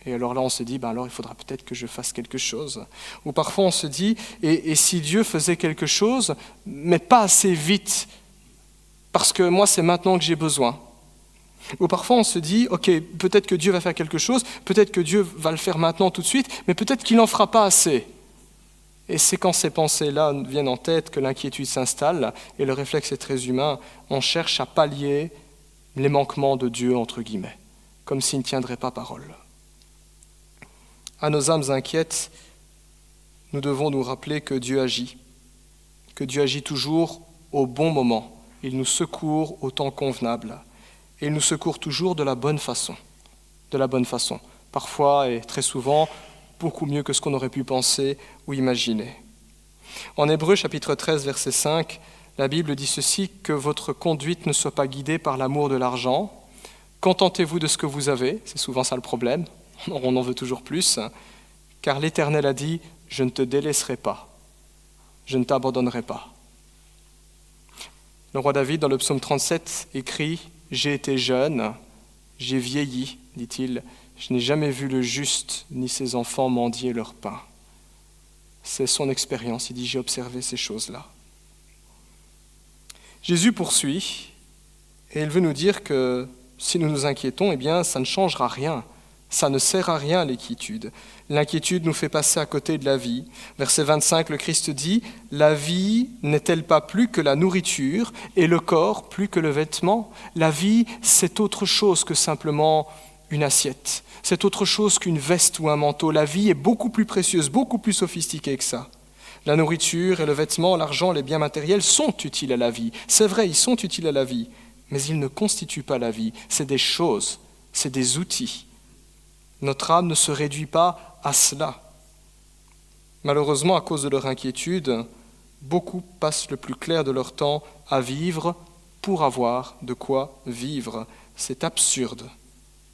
Et alors là, on se dit, alors il faudra peut-être que je fasse quelque chose. Ou parfois, on se dit, et si Dieu faisait quelque chose, mais pas assez vite, parce que moi, c'est maintenant que j'ai besoin. Ou parfois, on se dit, ok, peut-être que Dieu va faire quelque chose, peut-être que Dieu va le faire maintenant tout de suite, mais peut-être qu'il n'en fera pas assez. Et c'est quand ces pensées-là viennent en tête que l'inquiétude s'installe, et le réflexe est très humain, on cherche à pallier les manquements de Dieu, entre guillemets, comme s'il ne tiendrait pas parole. À nos âmes inquiètes, nous devons nous rappeler que Dieu agit toujours au bon moment. Il nous secourt au temps convenable. Et il nous secourt toujours de la bonne façon. Parfois et très souvent, beaucoup mieux que ce qu'on aurait pu penser ou imaginer. En Hébreux chapitre 13, verset 5, la Bible dit ceci, que votre conduite ne soit pas guidée par l'amour de l'argent. Contentez-vous de ce que vous avez, c'est souvent ça le problème. On en veut toujours plus, car l'Éternel a dit « Je ne te délaisserai pas, je ne t'abandonnerai pas ». Le roi David, dans le psaume 37, écrit « J'ai été jeune, j'ai vieilli, dit-il, je n'ai jamais vu le juste ni ses enfants mendier leur pain. » C'est son expérience, il dit « J'ai observé ces choses-là ». Jésus poursuit, et il veut nous dire que si nous nous inquiétons, eh bien, ça ne changera rien. Ça ne sert à rien, l'inquiétude. L'inquiétude nous fait passer à côté de la vie. Verset 25, le Christ dit « La vie n'est-elle pas plus que la nourriture et le corps plus que le vêtement ?» La vie, c'est autre chose que simplement une assiette. C'est autre chose qu'une veste ou un manteau. La vie est beaucoup plus précieuse, beaucoup plus sophistiquée que ça. La nourriture et le vêtement, l'argent, les biens matériels sont utiles à la vie. C'est vrai, ils sont utiles à la vie, mais ils ne constituent pas la vie. C'est des choses, c'est des outils. Notre âme ne se réduit pas à cela. Malheureusement, à cause de leur inquiétude, beaucoup passent le plus clair de leur temps à vivre pour avoir de quoi vivre. C'est absurde,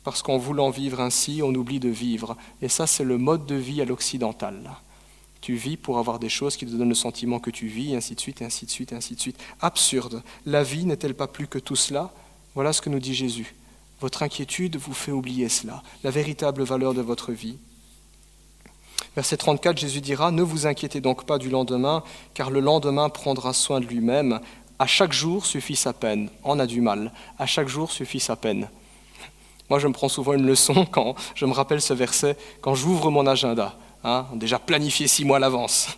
parce qu'en voulant vivre ainsi, on oublie de vivre. Et ça, c'est le mode de vie à l'occidental. Tu vis pour avoir des choses qui te donnent le sentiment que tu vis, et ainsi de suite, et ainsi de suite, et ainsi de suite. Absurde. La vie n'est-elle pas plus que tout cela ? Voilà ce que nous dit Jésus. Votre inquiétude vous fait oublier cela, la véritable valeur de votre vie. Verset 34, Jésus dira « Ne vous inquiétez donc pas du lendemain, car le lendemain prendra soin de lui-même. À chaque jour suffit sa peine. » On a du mal. À chaque jour suffit sa peine. Moi, je me prends souvent une leçon quand je me rappelle ce verset, quand j'ouvre mon agenda, déjà planifié 6 mois à l'avance.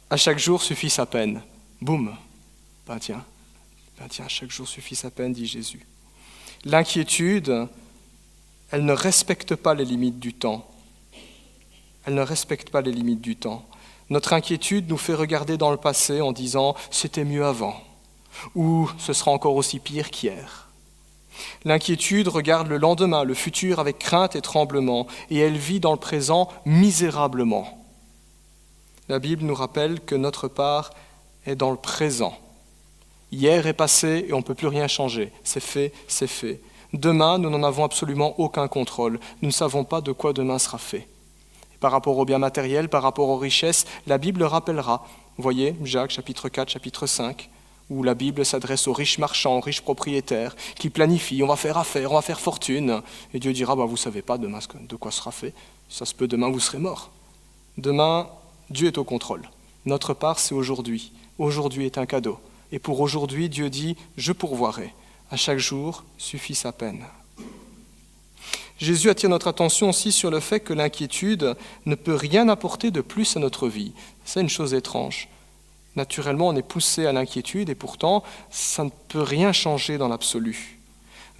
À chaque jour suffit sa peine. Boum. Tiens, à chaque jour suffit sa peine, dit Jésus. L'inquiétude, elle ne respecte pas les limites du temps. Notre inquiétude nous fait regarder dans le passé en disant « c'était mieux avant » ou « ce sera encore aussi pire qu'hier ». L'inquiétude regarde le lendemain, le futur avec crainte et tremblement, et elle vit dans le présent misérablement. La Bible nous rappelle que notre part est dans le présent. Hier est passé et on ne peut plus rien changer. C'est fait, c'est fait. Demain, nous n'en avons absolument aucun contrôle. Nous ne savons pas de quoi demain sera fait. Et par rapport aux biens matériels, par rapport aux richesses, la Bible rappellera. Vous voyez, Jacques, chapitre 4, chapitre 5, où la Bible s'adresse aux riches marchands, aux riches propriétaires, qui planifient, on va faire affaire, on va faire fortune. Et Dieu dira, vous ne savez pas demain de quoi sera fait. Ça se peut, demain vous serez mort. Demain, Dieu est au contrôle. Notre part, c'est aujourd'hui. Aujourd'hui est un cadeau. Et pour aujourd'hui, Dieu dit « Je pourvoirai ». À chaque jour suffit sa peine. Jésus attire notre attention aussi sur le fait que l'inquiétude ne peut rien apporter de plus à notre vie. C'est une chose étrange. Naturellement, on est poussé à l'inquiétude et pourtant, ça ne peut rien changer dans l'absolu.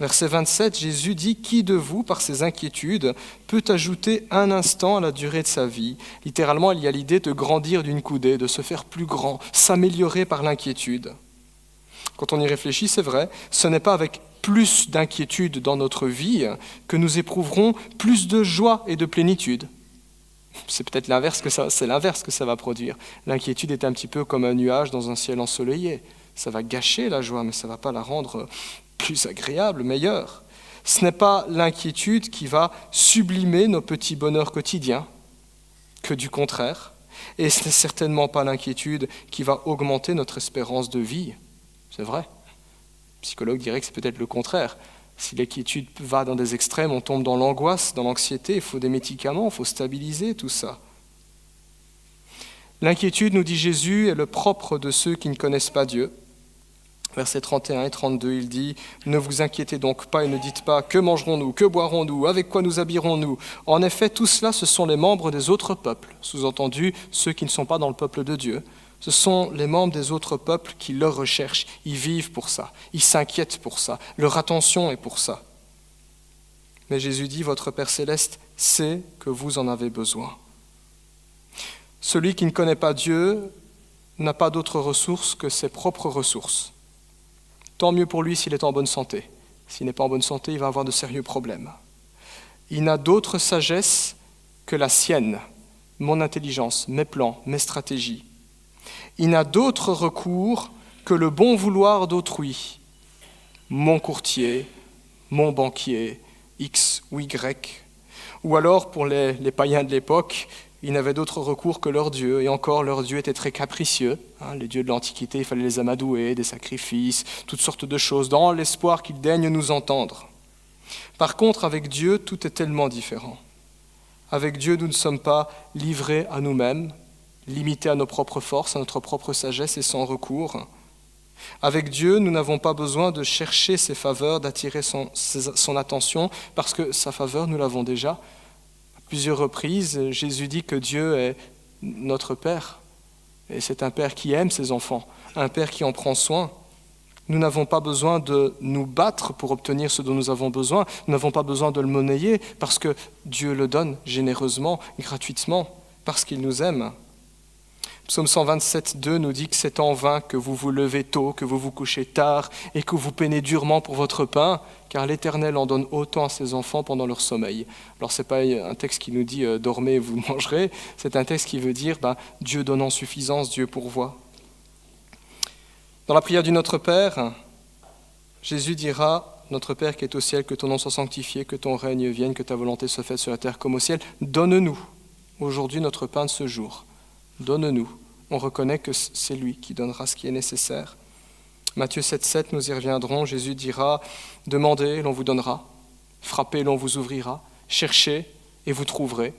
Verset 27, Jésus dit « Qui de vous, par ses inquiétudes, peut ajouter un instant à la durée de sa vie ?» Littéralement, il y a l'idée de grandir d'une coudée, de se faire plus grand, s'améliorer par l'inquiétude. Quand on y réfléchit, c'est vrai, ce n'est pas avec plus d'inquiétude dans notre vie que nous éprouverons plus de joie et de plénitude. C'est peut-être l'inverse que ça va produire. L'inquiétude est un petit peu comme un nuage dans un ciel ensoleillé. Ça va gâcher la joie, mais ça ne va pas la rendre plus agréable, meilleure. Ce n'est pas l'inquiétude qui va sublimer nos petits bonheurs quotidiens. que du contraire. Et ce n'est certainement pas l'inquiétude qui va augmenter notre espérance de vie. C'est vrai. Le psychologue dirait que c'est peut-être le contraire. Si l'inquiétude va dans des extrêmes, on tombe dans l'angoisse, dans l'anxiété, il faut des médicaments, il faut stabiliser tout ça. L'inquiétude, nous dit Jésus, est le propre de ceux qui ne connaissent pas Dieu. Versets 31 et 32, il dit « Ne vous inquiétez donc pas et ne dites pas « Que mangerons-nous ? Que boirons-nous ? Avec quoi nous habillerons-nous ?» En effet, tout cela, ce sont les membres des autres peuples, sous-entendu ceux qui ne sont pas dans le peuple de Dieu. Ce sont les membres des autres peuples qui le recherchent, ils vivent pour ça, ils s'inquiètent pour ça, leur attention est pour ça. Mais Jésus dit « Votre Père Céleste sait que vous en avez besoin. » Celui qui ne connaît pas Dieu n'a pas d'autre ressource que ses propres ressources. Tant mieux pour lui s'il est en bonne santé. S'il n'est pas en bonne santé, il va avoir de sérieux problèmes. Il n'a d'autre sagesse que la sienne, mon intelligence, mes plans, mes stratégies. Il n'a d'autre recours que le bon vouloir d'autrui, mon courtier, mon banquier, X ou Y. Ou alors, pour les païens de l'époque, ils n'avaient d'autre recours que leur Dieu, et encore leur Dieu était très capricieux. Les dieux de l'Antiquité, il fallait les amadouer, des sacrifices, toutes sortes de choses, dans l'espoir qu'ils daignent nous entendre. Par contre, avec Dieu, tout est tellement différent. Avec Dieu, nous ne sommes pas livrés à nous-mêmes, limités à nos propres forces, à notre propre sagesse et sans recours. Avec Dieu, nous n'avons pas besoin de chercher ses faveurs, d'attirer son attention, parce que sa faveur, nous l'avons déjà. Plusieurs reprises, Jésus dit que Dieu est notre Père. Et c'est un Père qui aime ses enfants, un Père qui en prend soin. Nous n'avons pas besoin de nous battre pour obtenir ce dont nous avons besoin. Nous n'avons pas besoin de le monnayer parce que Dieu le donne généreusement, gratuitement, parce qu'il nous aime. Psaume 127, 2 nous dit que c'est en vain que vous vous levez tôt, que vous vous couchez tard et que vous peinez durement pour votre pain, car l'Éternel en donne autant à ses enfants pendant leur sommeil. Alors ce n'est pas un texte qui nous dit « dormez et vous mangerez », c'est un texte qui veut dire « Dieu donne en suffisance, Dieu pourvoit ». Dans la prière du Notre Père, Jésus dira « Notre Père qui est au ciel, que ton nom soit sanctifié, que ton règne vienne, que ta volonté soit faite sur la terre comme au ciel. Donne-nous aujourd'hui notre pain de ce jour. Donne-nous. » On reconnaît que c'est lui qui donnera ce qui est nécessaire. Matthieu 7,7, nous y reviendrons. Jésus dira « Demandez, l'on vous donnera. Frappez, l'on vous ouvrira. Cherchez, et vous trouverez. »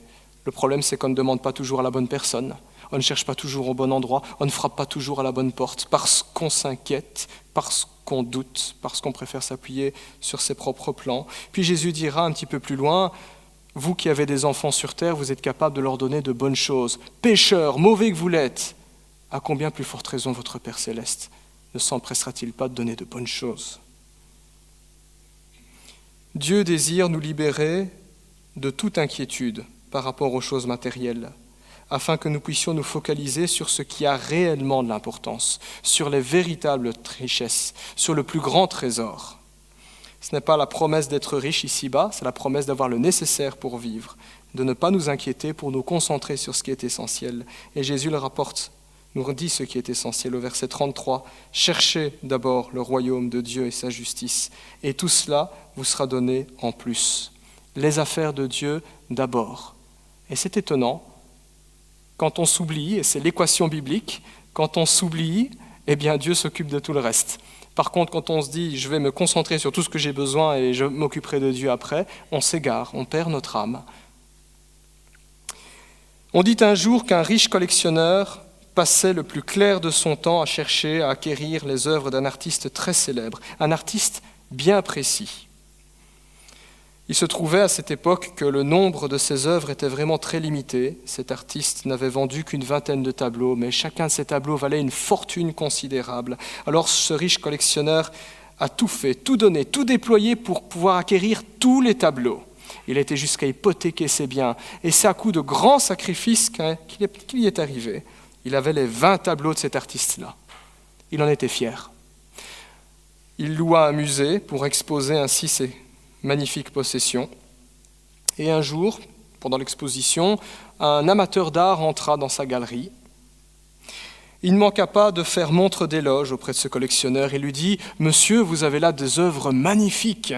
Le problème, c'est qu'on ne demande pas toujours à la bonne personne. On ne cherche pas toujours au bon endroit. On ne frappe pas toujours à la bonne porte. Parce qu'on s'inquiète, parce qu'on doute, parce qu'on préfère s'appuyer sur ses propres plans. Puis Jésus dira un petit peu plus loin « Vous qui avez des enfants sur terre, vous êtes capables de leur donner de bonnes choses. Pécheurs, mauvais que vous l'êtes, à combien plus forte raison votre Père Céleste ne s'empressera-t-il pas de donner de bonnes choses ?» Dieu désire nous libérer de toute inquiétude par rapport aux choses matérielles, afin que nous puissions nous focaliser sur ce qui a réellement de l'importance, sur les véritables richesses, sur le plus grand trésor. Ce n'est pas la promesse d'être riche ici-bas, c'est la promesse d'avoir le nécessaire pour vivre, de ne pas nous inquiéter pour nous concentrer sur ce qui est essentiel. Et Jésus le rapporte, nous dit ce qui est essentiel au verset 33. « Cherchez d'abord le royaume de Dieu et sa justice, et tout cela vous sera donné en plus. » Les affaires de Dieu d'abord. Et c'est étonnant, quand on s'oublie, et c'est l'équation biblique, quand on s'oublie, eh bien Dieu s'occupe de tout le reste. Par contre, quand on se dit « je vais me concentrer sur tout ce que j'ai besoin et je m'occuperai de Dieu après », on s'égare, on perd notre âme. On dit un jour qu'un riche collectionneur passait le plus clair de son temps à chercher à acquérir les œuvres d'un artiste très célèbre, un artiste bien précis. Il se trouvait à cette époque que le nombre de ses œuvres était vraiment très limité. Cet artiste n'avait vendu qu'une vingtaine de tableaux, mais chacun de ces tableaux valait une fortune considérable. Alors ce riche collectionneur a tout fait, tout donné, tout déployé pour pouvoir acquérir tous les tableaux. Il a été jusqu'à hypothéquer ses biens, et c'est à coup de grands sacrifices qu'il y est arrivé. Il avait les 20 tableaux de cet artiste-là. Il en était fier. Il loua un musée pour exposer ainsi ses magnifiques possessions. Et un jour, pendant l'exposition, un amateur d'art entra dans sa galerie. Il ne manqua pas de faire montre d'éloge auprès de ce collectionneur et lui dit « Monsieur, vous avez là des œuvres magnifiques !»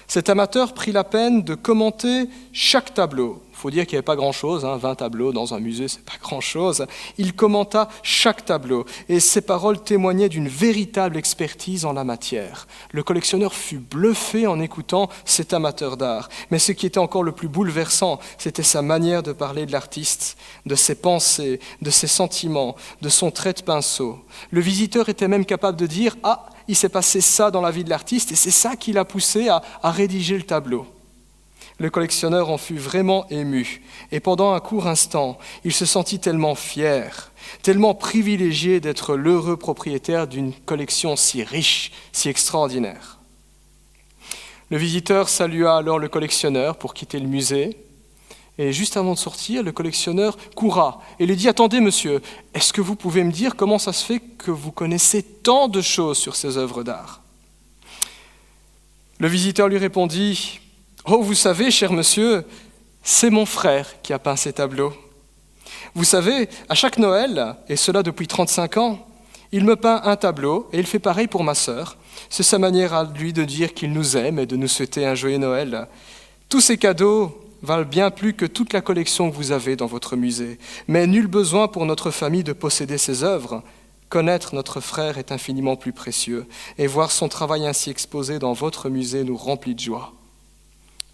Cet amateur prit la peine de commenter chaque tableau, faut dire qu'il n'y avait pas grand-chose, 20 tableaux dans un musée, c'est pas grand-chose. Il commenta chaque tableau et ses paroles témoignaient d'une véritable expertise en la matière. Le collectionneur fut bluffé en écoutant cet amateur d'art. Mais ce qui était encore le plus bouleversant, c'était sa manière de parler de l'artiste, de ses pensées, de ses sentiments, de son trait de pinceau. Le visiteur était même capable de dire « Ah, il s'est passé ça dans la vie de l'artiste et c'est ça qui l'a poussé à rédiger le tableau. » Le collectionneur en fut vraiment ému, et pendant un court instant, il se sentit tellement fier, tellement privilégié d'être l'heureux propriétaire d'une collection si riche, si extraordinaire. Le visiteur salua alors le collectionneur pour quitter le musée, et juste avant de sortir, le collectionneur courra et lui dit « Attendez, monsieur, est-ce que vous pouvez me dire comment ça se fait que vous connaissez tant de choses sur ces œuvres d'art ?» Le visiteur lui répondit « Oh, vous savez, cher monsieur, c'est mon frère qui a peint ces tableaux. Vous savez, à chaque Noël, et cela depuis 35 ans, il me peint un tableau et il fait pareil pour ma sœur. C'est sa manière à lui de dire qu'il nous aime et de nous souhaiter un joyeux Noël. Tous ces cadeaux valent bien plus que toute la collection que vous avez dans votre musée. Mais nul besoin pour notre famille de posséder ces œuvres. Connaître notre frère est infiniment plus précieux et voir son travail ainsi exposé dans votre musée nous remplit de joie. »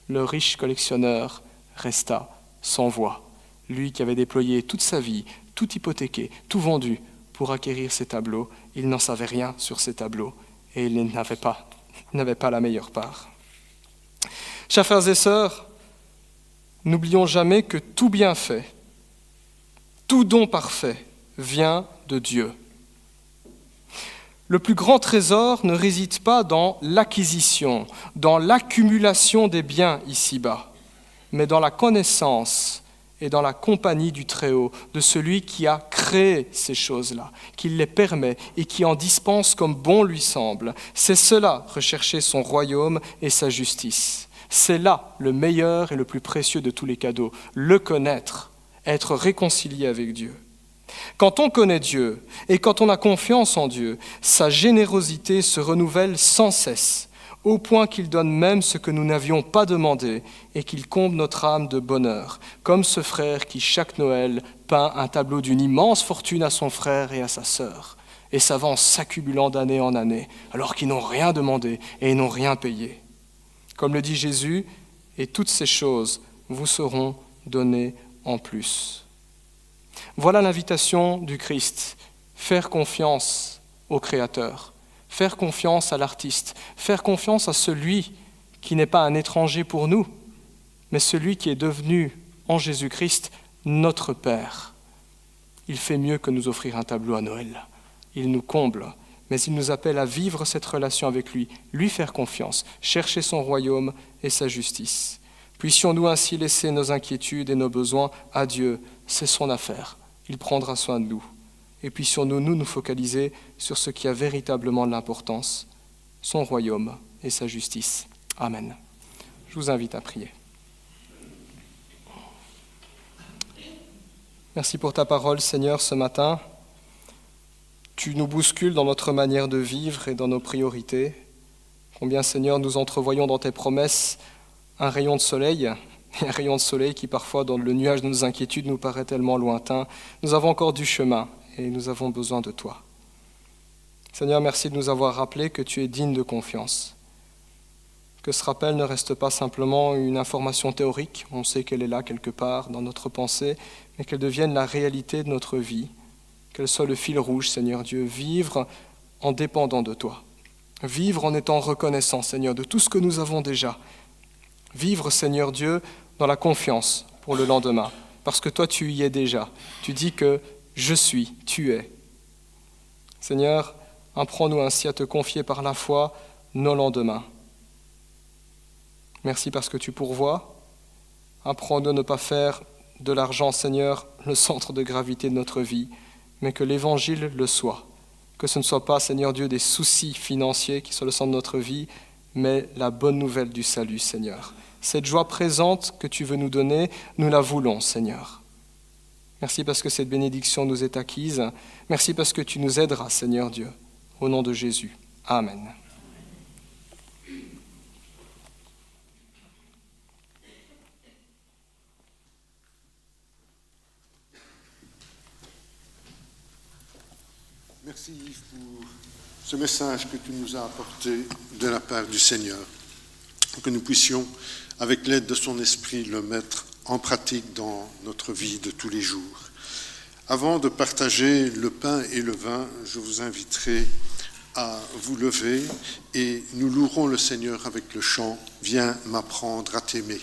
Le riche collectionneur resta sans voix, lui qui avait déployé toute sa vie, tout hypothéqué, tout vendu pour acquérir ces tableaux. Il n'en savait rien sur ces tableaux et il n'avait pas la meilleure part. Chers frères et sœurs, n'oublions jamais que tout bienfait, tout don parfait vient de Dieu. Le plus grand trésor ne réside pas dans l'acquisition, dans l'accumulation des biens ici-bas, mais dans la connaissance et dans la compagnie du Très-Haut, de celui qui a créé ces choses-là, qui les permet et qui en dispense comme bon lui semble. C'est cela, rechercher son royaume et sa justice. C'est là le meilleur et le plus précieux de tous les cadeaux, le connaître, être réconcilié avec Dieu. Quand on connaît Dieu et quand on a confiance en Dieu, sa générosité se renouvelle sans cesse, au point qu'il donne même ce que nous n'avions pas demandé et qu'il comble notre âme de bonheur, comme ce frère qui, chaque Noël, peint un tableau d'une immense fortune à son frère et à sa sœur, et s'avance s'accumulant d'année en année, alors qu'ils n'ont rien demandé et n'ont rien payé. Comme le dit Jésus, « Et toutes ces choses vous seront données en plus. » Voilà l'invitation du Christ, faire confiance au Créateur, faire confiance à l'artiste, faire confiance à celui qui n'est pas un étranger pour nous, mais celui qui est devenu en Jésus-Christ notre Père. Il fait mieux que nous offrir un tableau à Noël. Il nous comble, mais il nous appelle à vivre cette relation avec lui faire confiance, chercher son royaume et sa justice. Puissions-nous ainsi laisser nos inquiétudes et nos besoins à Dieu, c'est son affaire. Il prendra soin de nous. Et puissions-nous nous focaliser sur ce qui a véritablement de l'importance, son royaume et sa justice. Amen. Je vous invite à prier. Merci pour ta parole, Seigneur, ce matin. Tu nous bouscules dans notre manière de vivre et dans nos priorités. Combien, Seigneur, nous entrevoyons dans tes promesses un rayon de soleil, et un rayon de soleil qui parfois, dans le nuage de nos inquiétudes, nous paraît tellement lointain. Nous avons encore du chemin et nous avons besoin de toi. Seigneur, merci de nous avoir rappelé que tu es digne de confiance. Que ce rappel ne reste pas simplement une information théorique, on sait qu'elle est là quelque part dans notre pensée, mais qu'elle devienne la réalité de notre vie, qu'elle soit le fil rouge, Seigneur Dieu, vivre en dépendant de toi, vivre en étant reconnaissant, Seigneur, de tout ce que nous avons déjà, vivre, Seigneur Dieu, dans la confiance pour le lendemain, parce que toi tu y es déjà, tu dis que je suis, tu es. Seigneur, apprends-nous ainsi à te confier par la foi nos lendemains. Merci parce que tu pourvois. Apprends-nous à ne pas faire de l'argent, Seigneur, le centre de gravité de notre vie, mais que l'Évangile le soit. Que ce ne soit pas, Seigneur Dieu, des soucis financiers qui soient le centre de notre vie, mais la bonne nouvelle du salut, Seigneur. Cette joie présente que tu veux nous donner, nous la voulons, Seigneur. Merci parce que cette bénédiction nous est acquise. Merci parce que tu nous aideras, Seigneur Dieu. Au nom de Jésus. Amen. Merci Yves pour ce message que tu nous as apporté de la part du Seigneur. Que nous puissions, avec l'aide de son esprit, le mettre en pratique dans notre vie de tous les jours. Avant de partager le pain et le vin, je vous inviterai à vous lever et nous louerons le Seigneur avec le chant « Viens m'apprendre à t'aimer ».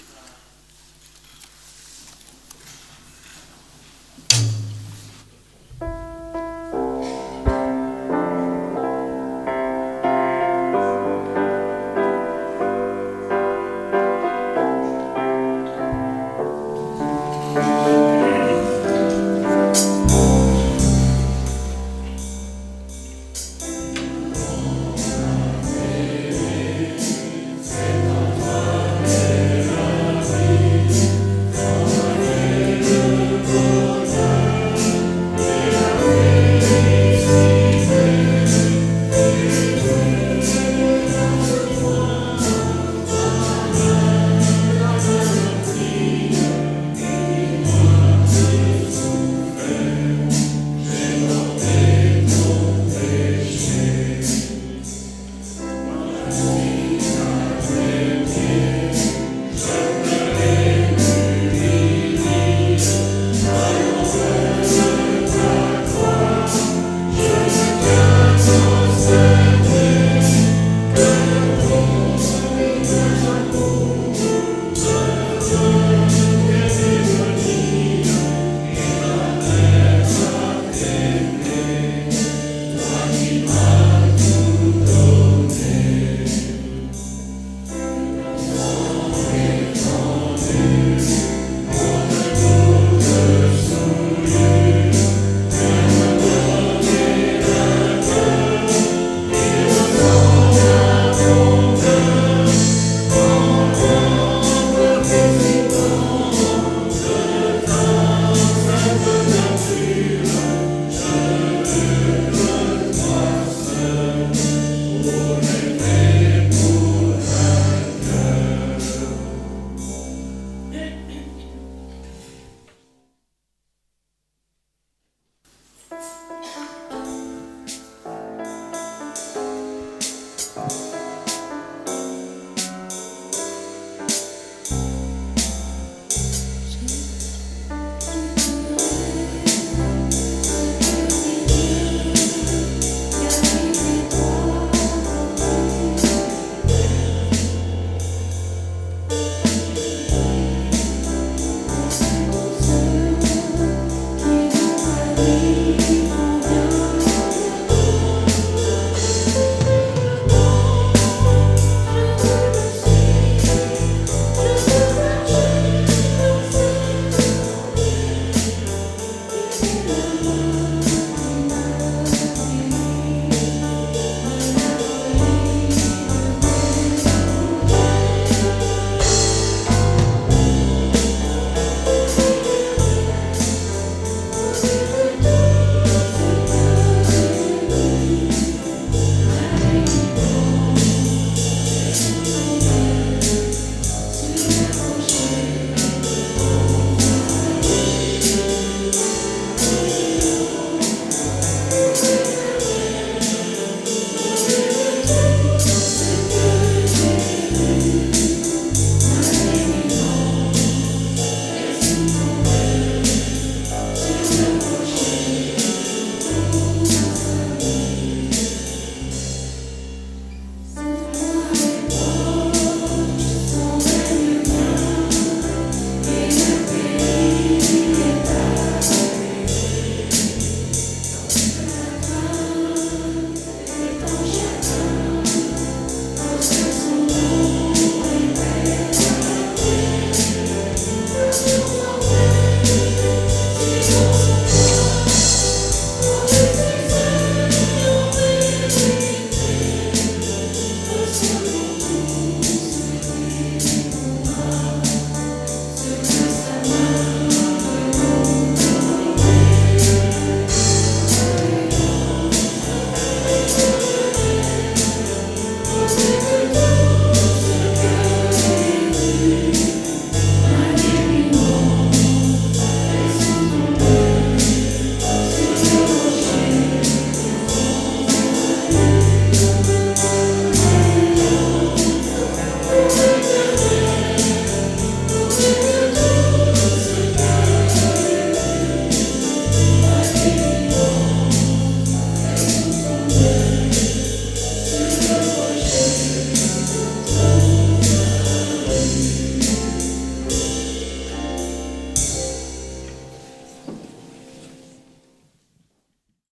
Amen.